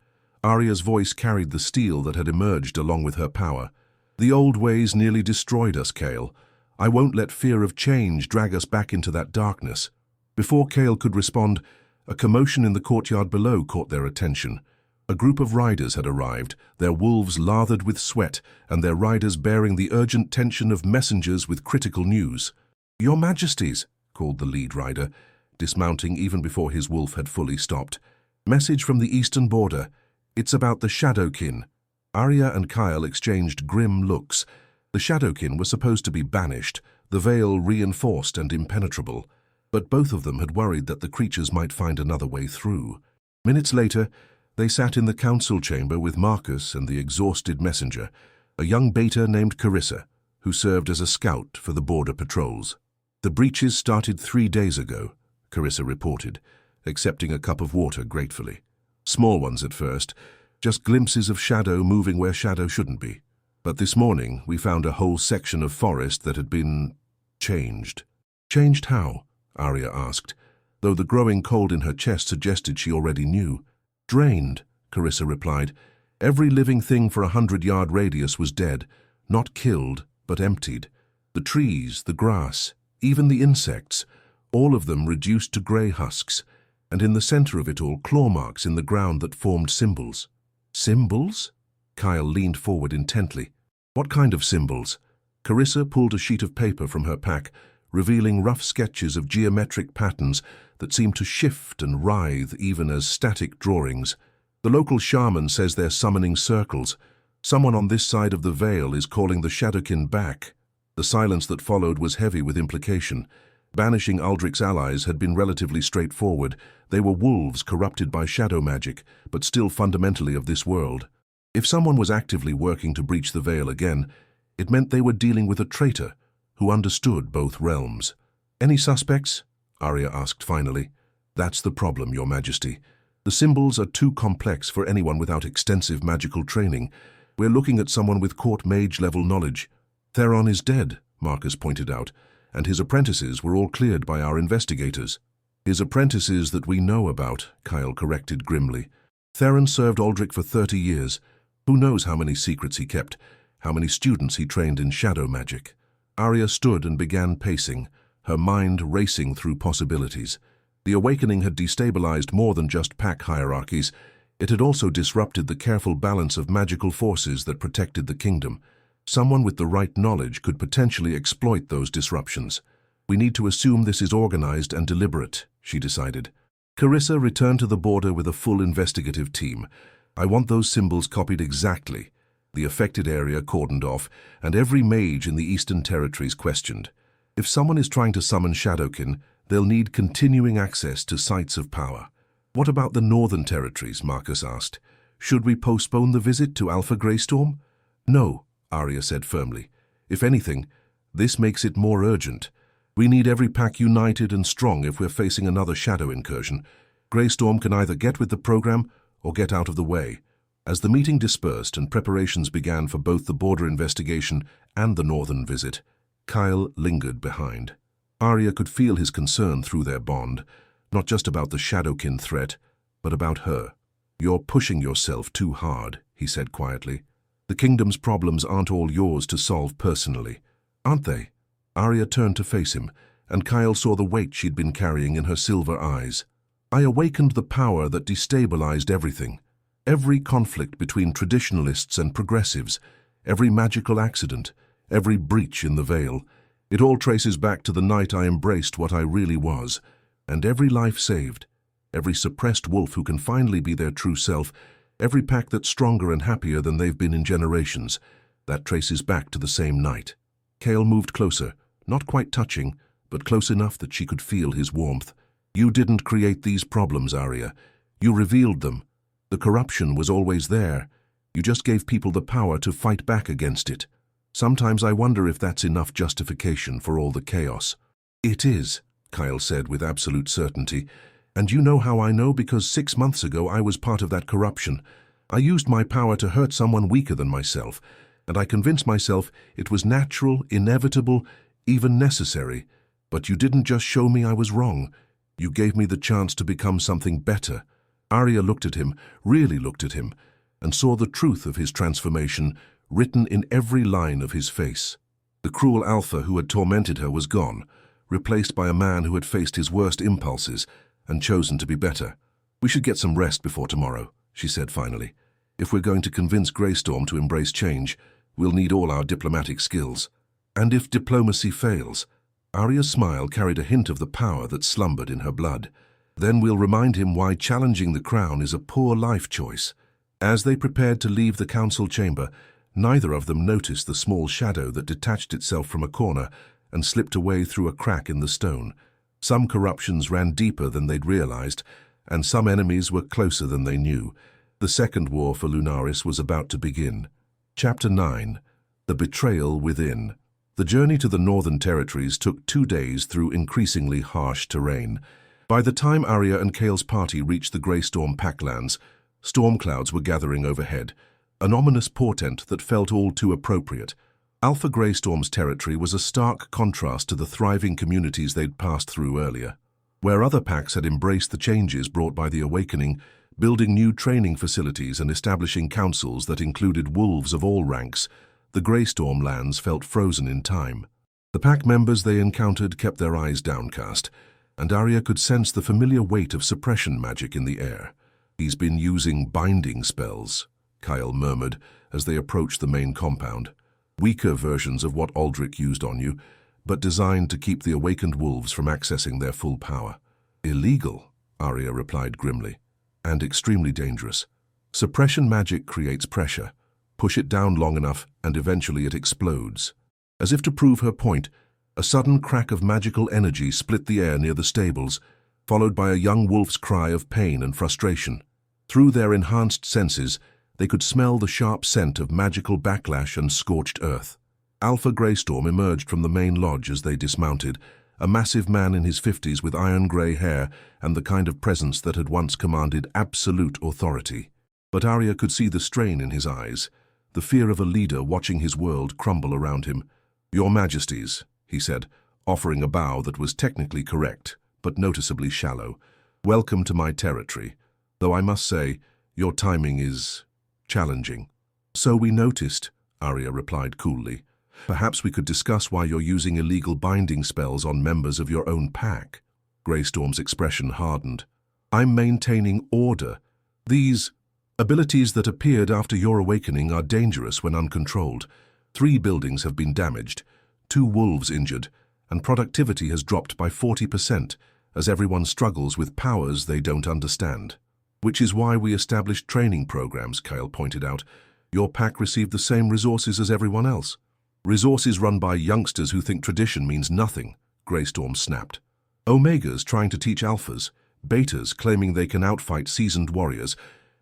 Arya's voice carried the steel that had emerged along with her power. "The old ways nearly destroyed us, Kale. I won't let fear of change drag us back into that darkness." Before Kale could respond, a commotion in the courtyard below caught their attention. A group of riders had arrived, their wolves lathered with sweat, and their riders bearing the urgent tension of messengers with critical news. "Your Majesties," called the lead rider, dismounting even before his wolf had fully stopped. "Message from the eastern border. It's about the Shadowkin." Arya and Kyle exchanged grim looks. The Shadowkin were supposed to be banished, the veil reinforced and impenetrable, but both of them had worried that the creatures might find another way through. Minutes later, they sat in the council chamber with Marcus and the exhausted messenger, a young beta named Carissa, who served as a scout for the border patrols. "The breaches started 3 days ago," Carissa reported, accepting a cup of water gratefully. "Small ones at first, just glimpses of shadow moving where shadow shouldn't be. But this morning we found a whole section of forest that had been changed." "Changed how?" Arya asked, though the growing cold in her chest suggested she already knew. "Drained," Carissa replied. "Every living thing for 100-yard radius was dead, not killed, but emptied. The trees, the grass, even the insects, all of them reduced to grey husks, and in the center of it all claw marks in the ground that formed symbols." Symbols? Kyle leaned forward intently. What kind of symbols? Carissa pulled a sheet of paper from her pack, revealing rough sketches of geometric patterns that seemed to shift and writhe even as static drawings. The local shaman says they're summoning circles. Someone on this side of the veil is calling the Shadowkin back. The silence that followed was heavy with implication. Banishing Aldrich's allies had been relatively straightforward. They were wolves corrupted by shadow magic, but still fundamentally of this world. If someone was actively working to breach the veil again, it meant they were dealing with a traitor who understood both realms. Any suspects? Arya asked finally. That's the problem, Your Majesty. The symbols are too complex for anyone without extensive magical training. We're looking at someone with court mage-level knowledge. Theron is dead, Marcus pointed out, and his apprentices were all cleared by our investigators. His apprentices that we know about, Kyle corrected grimly. Theron served Aldrich for 30 years. Who knows how many secrets he kept, how many students he trained in shadow magic. Arya stood and began pacing, her mind racing through possibilities. The awakening had destabilized more than just pack hierarchies. It had also disrupted the careful balance of magical forces that protected the kingdom. Someone with the right knowledge could potentially exploit those disruptions. We need to assume this is organized and deliberate, she decided. Carissa returned to the border with a full investigative team. I want those symbols copied exactly, the affected area cordoned off, and every mage in the Eastern Territories questioned. If someone is trying to summon Shadowkin, they'll need continuing access to sites of power. What about the Northern Territories? Marcus asked. Should we postpone the visit to Alpha Greystorm? No, Arya said firmly. If anything, this makes it more urgent. We need every pack united and strong if we're facing another shadow incursion. Greystorm can either get with the program or get out of the way. As the meeting dispersed and preparations began for both the border investigation and the northern visit, Kyle lingered behind. Arya could feel his concern through their bond, not just about the Shadowkin threat, but about her. You're pushing yourself too hard, he said quietly. The kingdom's problems aren't all yours to solve personally, aren't they? Arya turned to face him, and Kyle saw the weight she'd been carrying in her silver eyes. I awakened the power that destabilized everything. Every conflict between traditionalists and progressives, every magical accident, every breach in the veil. It all traces back to the night I embraced what I really was, and every life saved, every suppressed wolf who can finally be their true self, every pack that's stronger and happier than they've been in generations, that traces back to the same night. Kale moved closer, not quite touching, but close enough that she could feel his warmth. You didn't create these problems, Arya. You revealed them. The corruption was always there. You just gave people the power to fight back against it. Sometimes I wonder if that's enough justification for all the chaos. It is, Kyle said with absolute certainty. And you know how I know? Because 6 months ago I was part of that corruption. I used my power to hurt someone weaker than myself, and I convinced myself it was natural, inevitable, even necessary. But you didn't just show me I was wrong. You gave me the chance to become something better. Arya looked at him, really looked at him, and saw the truth of his transformation written in every line of his face. The cruel alpha who had tormented her was gone, replaced by a man who had faced his worst impulses and chosen to be better. We should get some rest before tomorrow, she said finally. If we're going to convince Greystorm to embrace change, we'll need all our diplomatic skills. And if diplomacy fails, Arya's smile carried a hint of the power that slumbered in her blood. Then we'll remind him why challenging the crown is a poor life choice. As they prepared to leave the council chamber, neither of them noticed the small shadow that detached itself from a corner and slipped away through a crack in the stone. Some corruptions ran deeper than they'd realized, and some enemies were closer than they knew. The second war for Lunaris was about to begin. Chapter 9. The Betrayal Within. The journey to the Northern Territories took 2 days through increasingly harsh terrain. By the time Arya and Kale's party reached the Greystorm Packlands, storm clouds were gathering overhead, an ominous portent that felt all too appropriate. Alpha Greystorm's territory was a stark contrast to the thriving communities they'd passed through earlier. Where other packs had embraced the changes brought by the Awakening, building new training facilities and establishing councils that included wolves of all ranks, the Greystorm lands felt frozen in time. The pack members they encountered kept their eyes downcast, and Arya could sense the familiar weight of suppression magic in the air. He's been using binding spells, Kyle murmured as they approached the main compound. Weaker versions of what Aldrich used on you, but designed to keep the awakened wolves from accessing their full power. Illegal, Arya replied grimly, and extremely dangerous. Suppression magic creates pressure. Push it down long enough, and eventually it explodes. As if to prove her point, a sudden crack of magical energy split the air near the stables, followed by a young wolf's cry of pain and frustration. Through their enhanced senses, they could smell the sharp scent of magical backlash and scorched earth. Alpha Greystorm emerged from the main lodge as they dismounted, a massive man in his 50s with iron-grey hair and the kind of presence that had once commanded absolute authority. But Arya could see the strain in his eyes, the fear of a leader watching his world crumble around him. "Your Majesties," he said, offering a bow that was technically correct, but noticeably shallow. "Welcome to my territory, though I must say, your timing is challenging." "So we noticed," Arya replied coolly. "Perhaps we could discuss why you're using illegal binding spells on members of your own pack." Greystorm's expression hardened. "I'm maintaining order. These abilities that appeared after your awakening are dangerous when uncontrolled. 3 buildings have been damaged, 2 wolves injured, and productivity has dropped by 40% as everyone struggles with powers they don't understand. Which is why we established training programs," Kyle pointed out. "Your pack received the same resources as everyone else." "Resources run by youngsters who think tradition means nothing," Greystorm snapped. "Omegas trying to teach alphas, betas claiming they can outfight seasoned warriors.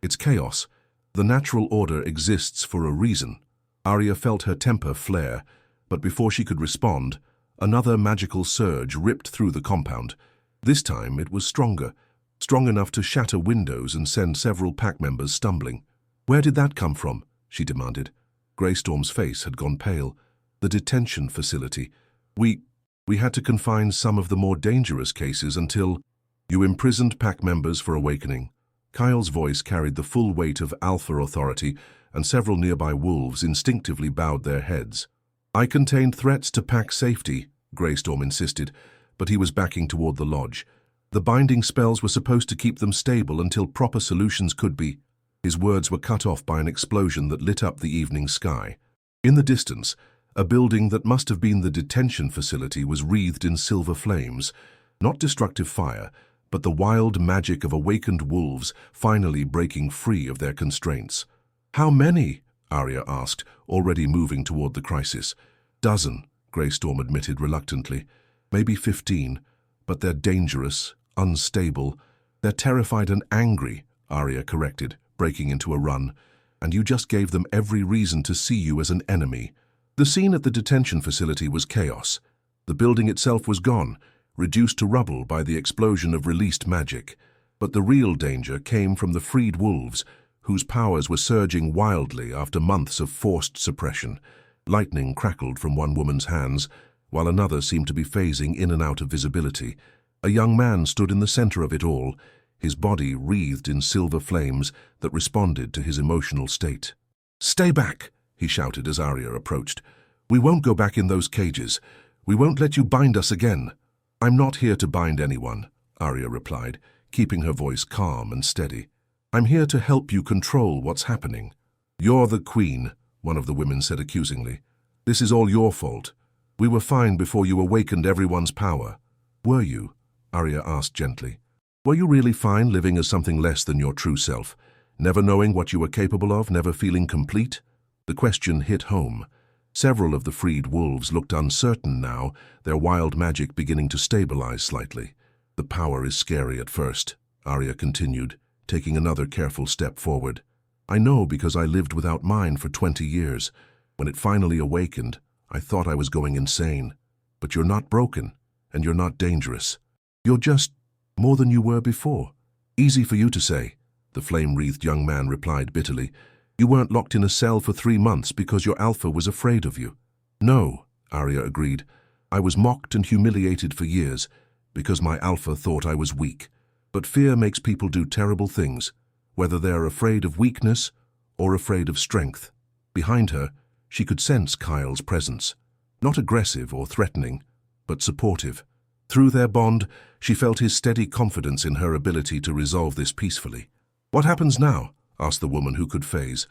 It's chaos. The natural order exists for a reason." Arya felt her temper flare, but before she could respond, another magical surge ripped through the compound. This time it was stronger, strong enough to shatter windows and send several pack members stumbling. "Where did that come from?" she demanded. Greystorm's face had gone pale. "The detention facility. We had to confine some of the more dangerous cases until you imprisoned pack members for awakening." Kyle's voice carried the full weight of alpha authority, and several nearby wolves instinctively bowed their heads. "I contained threats to pack safety," Greystorm insisted, but he was backing toward the lodge. "The binding spells were supposed to keep them stable until proper solutions could be." His words were cut off by an explosion that lit up the evening sky. In the distance, a building that must have been the detention facility was wreathed in silver flames. Not destructive fire, but the wild magic of awakened wolves finally breaking free of their constraints. "How many?" Arya asked, already moving toward the crisis. "Dozen," Greystorm admitted reluctantly. "Maybe 15, but they're dangerous, unstable. They're terrified and angry," Arya corrected, breaking into a run. "And you just gave them every reason to see you as an enemy." The scene at the detention facility was chaos. The building itself was gone, reduced to rubble by the explosion of released magic. But the real danger came from the freed wolves, whose powers were surging wildly after months of forced suppression. Lightning crackled from one woman's hands, while another seemed to be phasing in and out of visibility. A young man stood in the center of it all, his body wreathed in silver flames that responded to his emotional state. "Stay back!" he shouted as Arya approached. "We won't go back in those cages. We won't let you bind us again." "I'm not here to bind anyone," Arya replied, keeping her voice calm and steady. "I'm here to help you control what's happening." "You're the queen," one of the women said accusingly. "This is all your fault. We were fine before you awakened everyone's power." "Were you?" Arya asked gently. "Were you really fine living as something less than your true self, never knowing what you were capable of, never feeling complete?" The question hit home. Several of the freed wolves looked uncertain now, their wild magic beginning to stabilize slightly. "The power is scary at first," Arya continued, taking another careful step forward. "I know because I lived without mine for 20 years. When it finally awakened, I thought I was going insane. But you're not broken, and you're not dangerous. You're just more than you were before." "Easy for you to say," the flame-wreathed young man replied bitterly. "You weren't locked in a cell for 3 months because your alpha was afraid of you." "No," Arya agreed. "I was mocked and humiliated for years because my alpha thought I was weak. But fear makes people do terrible things, whether they're afraid of weakness or afraid of strength." Behind her, she could sense Kyle's presence. Not aggressive or threatening, but supportive. Through their bond, she felt his steady confidence in her ability to resolve this peacefully. "What happens now?" asked the woman who could phase.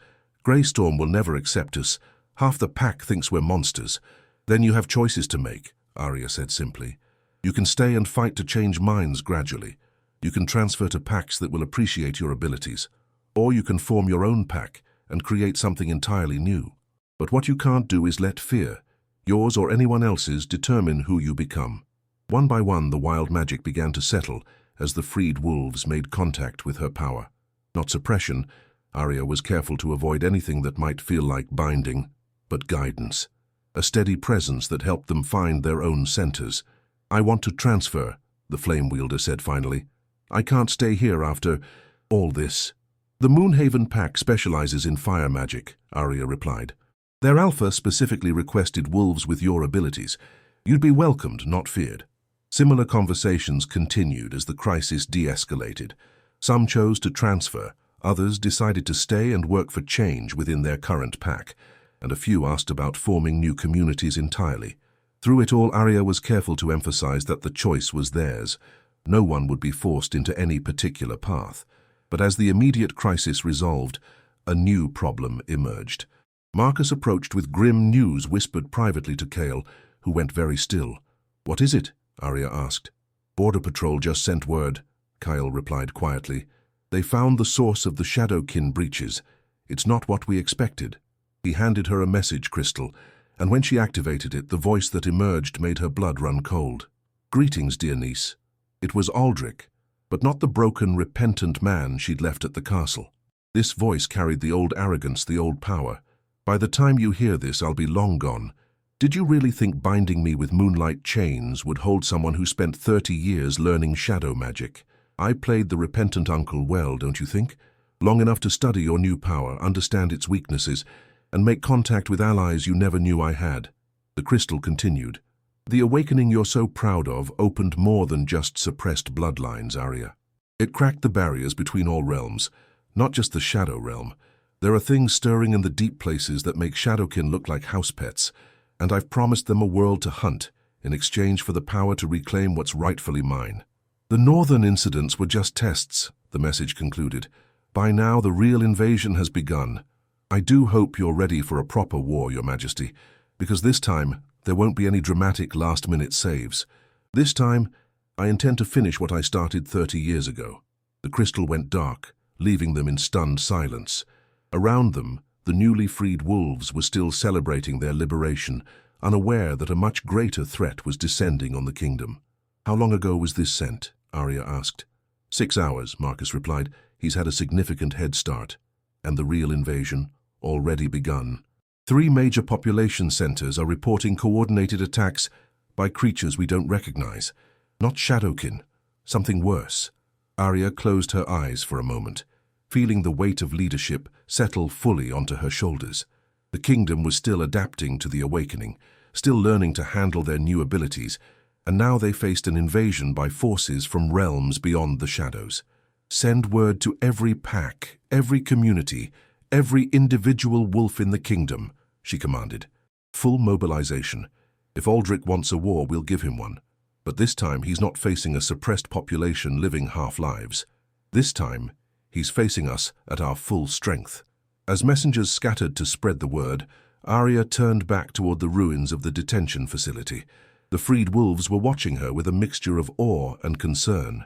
Greystorm will never accept us. Half the pack thinks we're monsters. Then you have choices to make, Arya said simply. You can stay and fight to change minds gradually. You can transfer to packs that will appreciate your abilities. Or you can form your own pack and create something entirely new. But what you can't do is let fear, yours or anyone else's, determine who you become. One by one, the wild magic began to settle as the freed wolves made contact with her power. Not suppression, Arya was careful to avoid anything that might feel like binding, but guidance. A steady presence that helped them find their own centers. I want to transfer, the flame wielder said finally. I can't stay here after all this. The Moonhaven pack specializes in fire magic, Arya replied. Their alpha specifically requested wolves with your abilities. You'd be welcomed, not feared. Similar conversations continued as the crisis de-escalated. Some chose to transfer, others decided to stay and work for change within their current pack, and a few asked about forming new communities entirely. Through it all, Arya was careful to emphasize that the choice was theirs. No one would be forced into any particular path. But as the immediate crisis resolved, a new problem emerged. Marcus approached with grim news whispered privately to Kale, who went very still. What is it? Arya asked. Border Patrol just sent word, Kyle replied quietly. They found the source of the Shadowkin breaches. It's not what we expected. He handed her a message crystal, and when she activated it, the voice that emerged made her blood run cold. Greetings, dear niece. It was Aldrich, but not the broken, repentant man she'd left at the castle. This voice carried the old arrogance, the old power. By the time you hear this, I'll be long gone. Did you really think binding me with moonlight chains would hold someone who spent 30 years learning shadow magic? I played the repentant uncle well, don't you think? Long enough to study your new power, understand its weaknesses, and make contact with allies you never knew I had. The crystal continued. The awakening you're so proud of opened more than just suppressed bloodlines, Arya. It cracked the barriers between all realms, not just the shadow realm. There are things stirring in the deep places that make Shadowkin look like house pets, and I've promised them a world to hunt in exchange for the power to reclaim what's rightfully mine. The northern incidents were just tests, the message concluded. By now, the real invasion has begun. I do hope you're ready for a proper war, Your Majesty, because this time there won't be any dramatic last-minute saves. This time, I intend to finish what I started 30 years ago. The crystal went dark, leaving them in stunned silence. Around them, the newly freed wolves were still celebrating their liberation, unaware that a much greater threat was descending on the kingdom. How long ago was this sent? Arya asked. 6 hours, Marcus replied. He's had a significant head start. And the real invasion? Already begun. 3 major population centers are reporting coordinated attacks by creatures we don't recognize. Not Shadowkin, something worse. Arya closed her eyes for a moment, feeling the weight of leadership settle fully onto her shoulders. The kingdom was still adapting to the awakening, still learning to handle their new abilities, and now they faced an invasion by forces from realms beyond the shadows. Send word to every pack, every community, every individual wolf in the kingdom, she commanded. Full mobilization. If Aldrich wants a war, we'll give him one. But this time he's not facing a suppressed population living half-lives. This time, he's facing us at our full strength. As messengers scattered to spread the word, Arya turned back toward the ruins of the detention facility. The freed wolves were watching her with a mixture of awe and concern.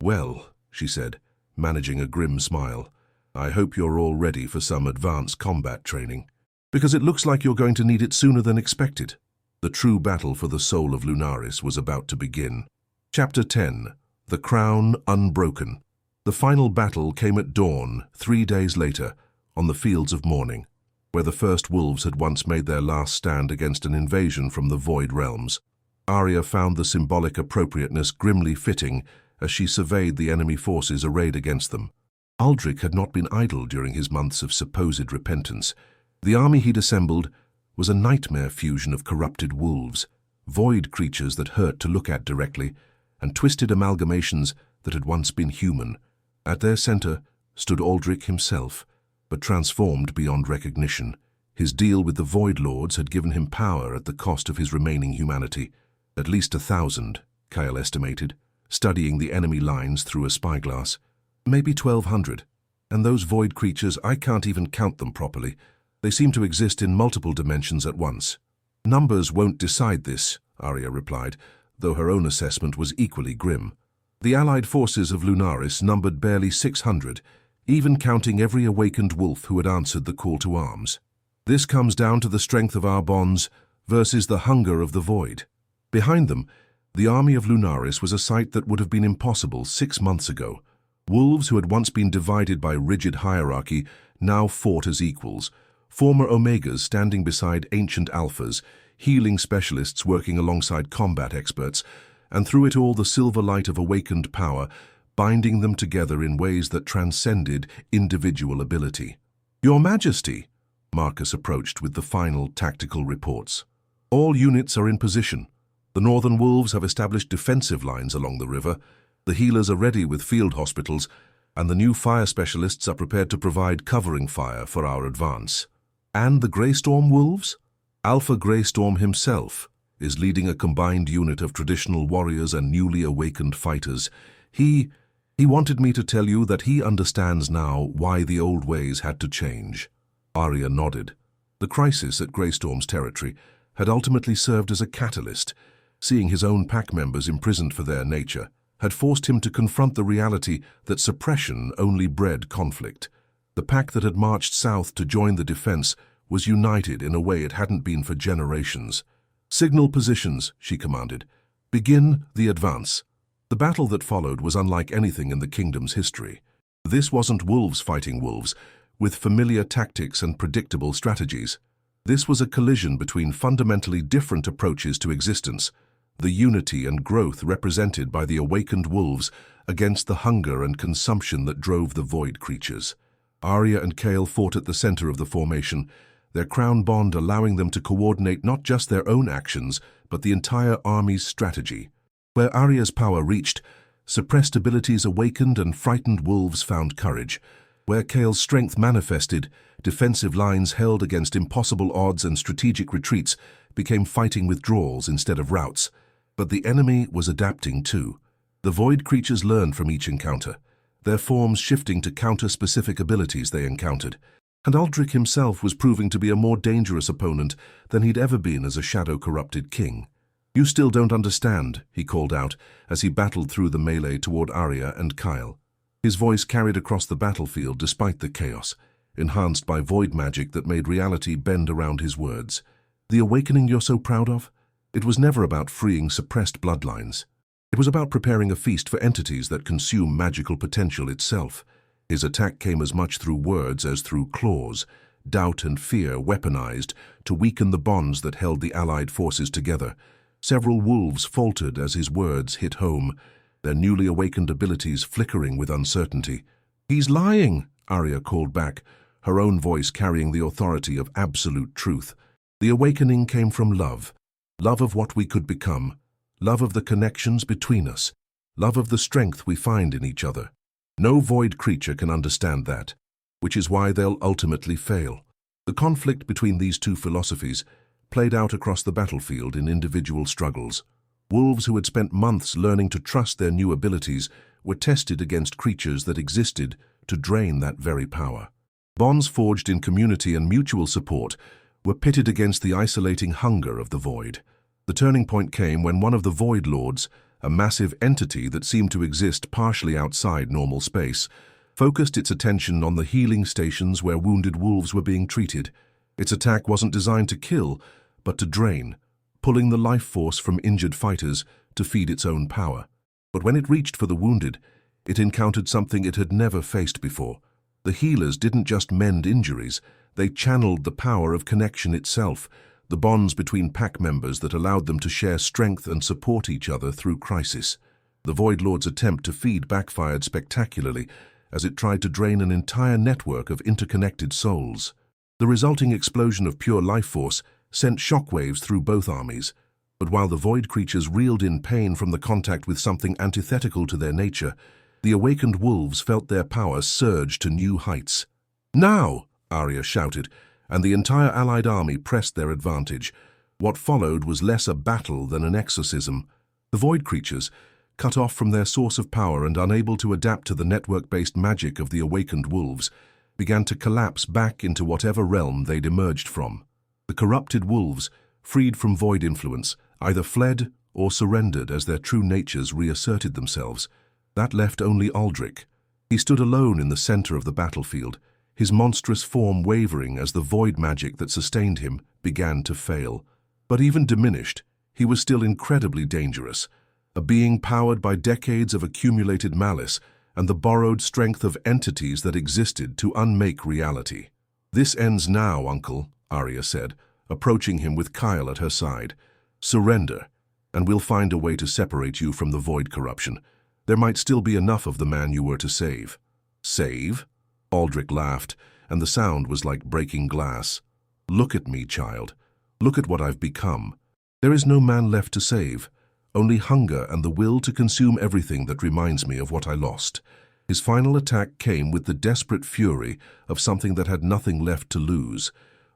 Well, she said, managing a grim smile, I hope you're all ready for some advanced combat training, because it looks like you're going to need it sooner than expected. The true battle for the soul of Lunaris was about to begin. Chapter 10. The Crown Unbroken. The final battle came at dawn, 3 days later, on the Fields of Mourning, where the first wolves had once made their last stand against an invasion from the Void Realms. Arya found the symbolic appropriateness grimly fitting as she surveyed the enemy forces arrayed against them. Aldrich had not been idle during his months of supposed repentance. The army he'd assembled was a nightmare fusion of corrupted wolves, void creatures that hurt to look at directly, and twisted amalgamations that had once been human. At their center stood Aldrich himself, but transformed beyond recognition. His deal with the Void Lords had given him power at the cost of his remaining humanity. At least 1,000, Kyle estimated, studying the enemy lines through a spyglass. Maybe 1,200. And those void creatures, I can't even count them properly. They seem to exist in multiple dimensions at once. Numbers won't decide this, Arya replied, though her own assessment was equally grim. The allied forces of Lunaris numbered barely 600, even counting every awakened wolf who had answered the call to arms. This comes down to the strength of our bonds versus the hunger of the void. Behind them, the army of Lunaris was a sight that would have been impossible 6 months ago. Wolves who had once been divided by rigid hierarchy now fought as equals, former Omegas standing beside ancient Alphas, healing specialists working alongside combat experts, and through it all the silver light of awakened power, binding them together in ways that transcended individual ability. "Your Majesty," Marcus approached with the final tactical reports. "All units are in position. The Northern Wolves have established defensive lines along the river, the healers are ready with field hospitals, and the new fire specialists are prepared to provide covering fire for our advance. And the Greystorm Wolves? Alpha Greystorm himself is leading a combined unit of traditional warriors and newly awakened fighters. He wanted me to tell you that he understands now why the old ways had to change." Arya nodded. The crisis at Greystorm's territory had ultimately served as a catalyst. Seeing his own pack members imprisoned for their nature had forced him to confront the reality that suppression only bred conflict. The pack that had marched south to join the defense was united in a way it hadn't been for generations. "Signal positions," she commanded. "Begin the advance." The battle that followed was unlike anything in the kingdom's history. This wasn't wolves fighting wolves, with familiar tactics and predictable strategies. This was a collision between fundamentally different approaches to existence, the unity and growth represented by the awakened wolves against the hunger and consumption that drove the void creatures. Arya and Kale fought at the center of the formation, their crown bond allowing them to coordinate not just their own actions, but the entire army's strategy. Where Arya's power reached, suppressed abilities awakened and frightened wolves found courage. Where Kale's strength manifested, defensive lines held against impossible odds and strategic retreats became fighting withdrawals instead of routes. But the enemy was adapting too. The void creatures learned from each encounter, their forms shifting to counter specific abilities they encountered. And Aldrich himself was proving to be a more dangerous opponent than he'd ever been as a shadow-corrupted king. "You still don't understand," he called out as he battled through the melee toward Arya and Kyle. His voice carried across the battlefield despite the chaos, enhanced by void magic that made reality bend around his words. "The awakening you're so proud of? It was never about freeing suppressed bloodlines. It was about preparing a feast for entities that consume magical potential itself." His attack came as much through words as through claws, doubt and fear weaponized to weaken the bonds that held the allied forces together. Several wolves faltered as his words hit home, their newly awakened abilities flickering with uncertainty. "He's lying," Arya called back, her own voice carrying the authority of absolute truth. "The awakening came from love. Love of what we could become. Love of the connections between us. Love of the strength we find in each other. No void creature can understand that, which is why they'll ultimately fail." The conflict between these two philosophies played out across the battlefield in individual struggles. Wolves who had spent months learning to trust their new abilities were tested against creatures that existed to drain that very power. Bonds forged in community and mutual support were pitted against the isolating hunger of the void. The turning point came when one of the Void Lords, a massive entity that seemed to exist partially outside normal space, focused its attention on the healing stations where wounded wolves were being treated. Its attack wasn't designed to kill, but to drain, pulling the life force from injured fighters to feed its own power. But when it reached for the wounded, it encountered something it had never faced before. The healers didn't just mend injuries, they channeled the power of connection itself, the bonds between pack members that allowed them to share strength and support each other through crisis. The Void Lord's attempt to feed backfired spectacularly as it tried to drain an entire network of interconnected souls. The resulting explosion of pure life force sent shockwaves through both armies. But while the void creatures reeled in pain from the contact with something antithetical to their nature, the awakened wolves felt their power surge to new heights. "Now!" Arya shouted, and the entire allied army pressed their advantage. What followed was less a battle than an exorcism. The void creatures, cut off from their source of power and unable to adapt to the network-based magic of the awakened wolves, began to collapse back into whatever realm they'd emerged from. The corrupted wolves, freed from void influence, either fled or surrendered as their true natures reasserted themselves. That left only Aldrich. He stood alone in the center of the battlefield, his monstrous form wavering as the void magic that sustained him began to fail. But even diminished, he was still incredibly dangerous, a being powered by decades of accumulated malice and the borrowed strength of entities that existed to unmake reality. "This ends now, Uncle," Arya said, approaching him with Kyle at her side. "Surrender, and we'll find a way to separate you from the void corruption. There might still be enough of the man you were to save." "Save?" Aldrich laughed, and the sound was like breaking glass. "Look at me, child. Look at what I've become. There is no man left to save, only hunger and the will to consume everything that reminds me of what I lost." His final attack came with the desperate fury of something that had nothing left to lose.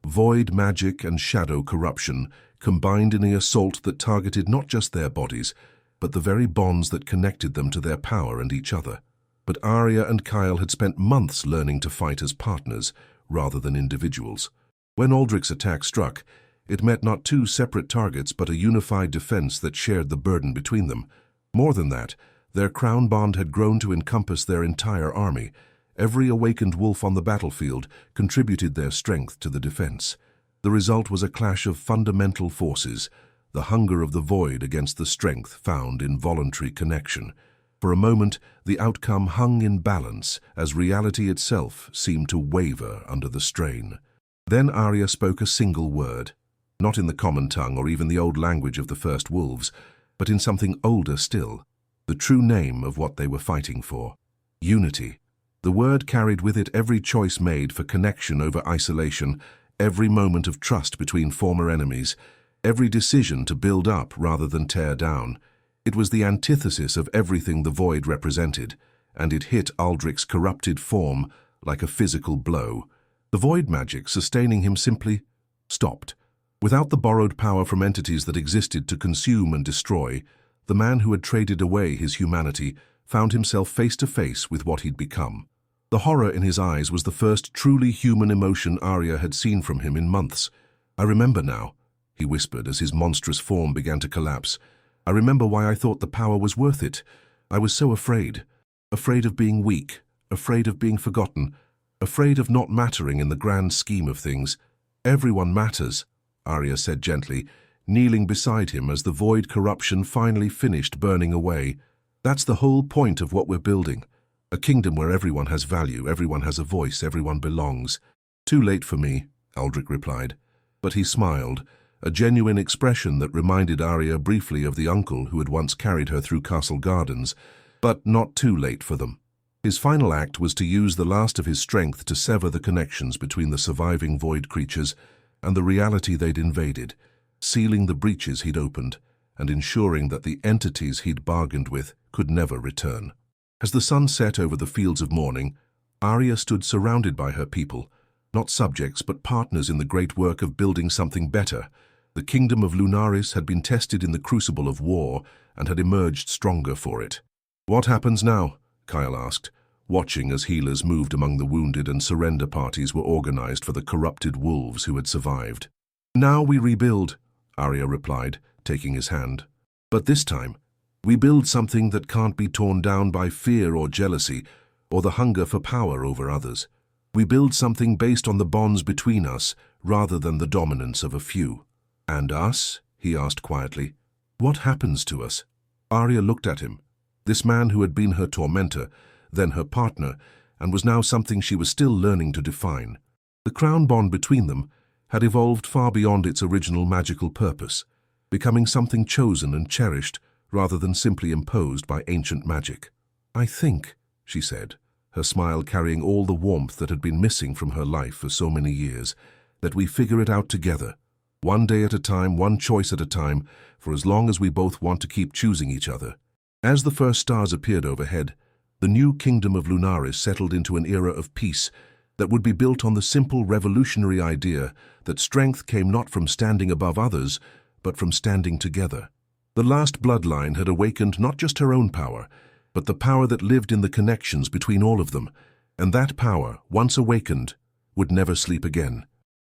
Void magic and shadow corruption combined in an assault that targeted not just their bodies, but the very bonds that connected them to their power and each other. But Arya and Kyle had spent months learning to fight as partners rather than individuals. When Aldrich's attack struck, it met not two separate targets but a unified defense that shared the burden between them. More than that, their crown bond had grown to encompass their entire army. Every awakened wolf on the battlefield contributed their strength to the defense. The result was a clash of fundamental forces, the hunger of the void against the strength found in voluntary connection. For a moment, the outcome hung in balance as reality itself seemed to waver under the strain. Then Arya spoke a single word, not in the common tongue or even the old language of the first wolves, but in something older still, the true name of what they were fighting for: unity. The word carried with it every choice made for connection over isolation, every moment of trust between former enemies, every decision to build up rather than tear down. It was the antithesis of everything the void represented, and it hit Aldrich's corrupted form like a physical blow. The void magic sustaining him simply stopped. Without the borrowed power from entities that existed to consume and destroy, the man who had traded away his humanity found himself face to face with what he'd become. The horror in his eyes was the first truly human emotion Arya had seen from him in months. "I remember now," he whispered as his monstrous form began to collapse. "I remember why I thought the power was worth it. I was so afraid. Afraid of being weak, afraid of being forgotten, afraid of not mattering in the grand scheme of things." "Everyone matters," Arya said gently, kneeling beside him as the void corruption finally finished burning away. "That's the whole point of what we're building. A kingdom where everyone has value, everyone has a voice, everyone belongs." "Too late for me," Aldrich replied. But he smiled, a genuine expression that reminded Arya briefly of the uncle who had once carried her through castle gardens, but not too late for them. His final act was to use the last of his strength to sever the connections between the surviving void creatures and the reality they'd invaded, sealing the breaches he'd opened and ensuring that the entities he'd bargained with could never return. As the sun set over the fields of morning, Arya stood surrounded by her people, not subjects but partners in the great work of building something better. The kingdom of Lunaris had been tested in the crucible of war and had emerged stronger for it. "What happens now?" Kyle asked, watching as healers moved among the wounded and surrender parties were organized for the corrupted wolves who had survived. "Now we rebuild," Arya replied, taking his hand. "But this time, we build something that can't be torn down by fear or jealousy or the hunger for power over others. We build something based on the bonds between us rather than the dominance of a few." "And us?" he asked quietly. "What happens to us?" Arya looked at him. This man who had been her tormentor, then her partner, and was now something she was still learning to define. The crown bond between them had evolved far beyond its original magical purpose, becoming something chosen and cherished rather than simply imposed by ancient magic. "I think," she said, her smile carrying all the warmth that had been missing from her life for so many years, "that we figure it out together. One day at a time, one choice at a time, for as long as we both want to keep choosing each other." As the first stars appeared overhead, the new kingdom of Lunaris settled into an era of peace that would be built on the simple revolutionary idea that strength came not from standing above others, but from standing together. The last bloodline had awakened not just her own power, but the power that lived in the connections between all of them, and that power, once awakened, would never sleep again.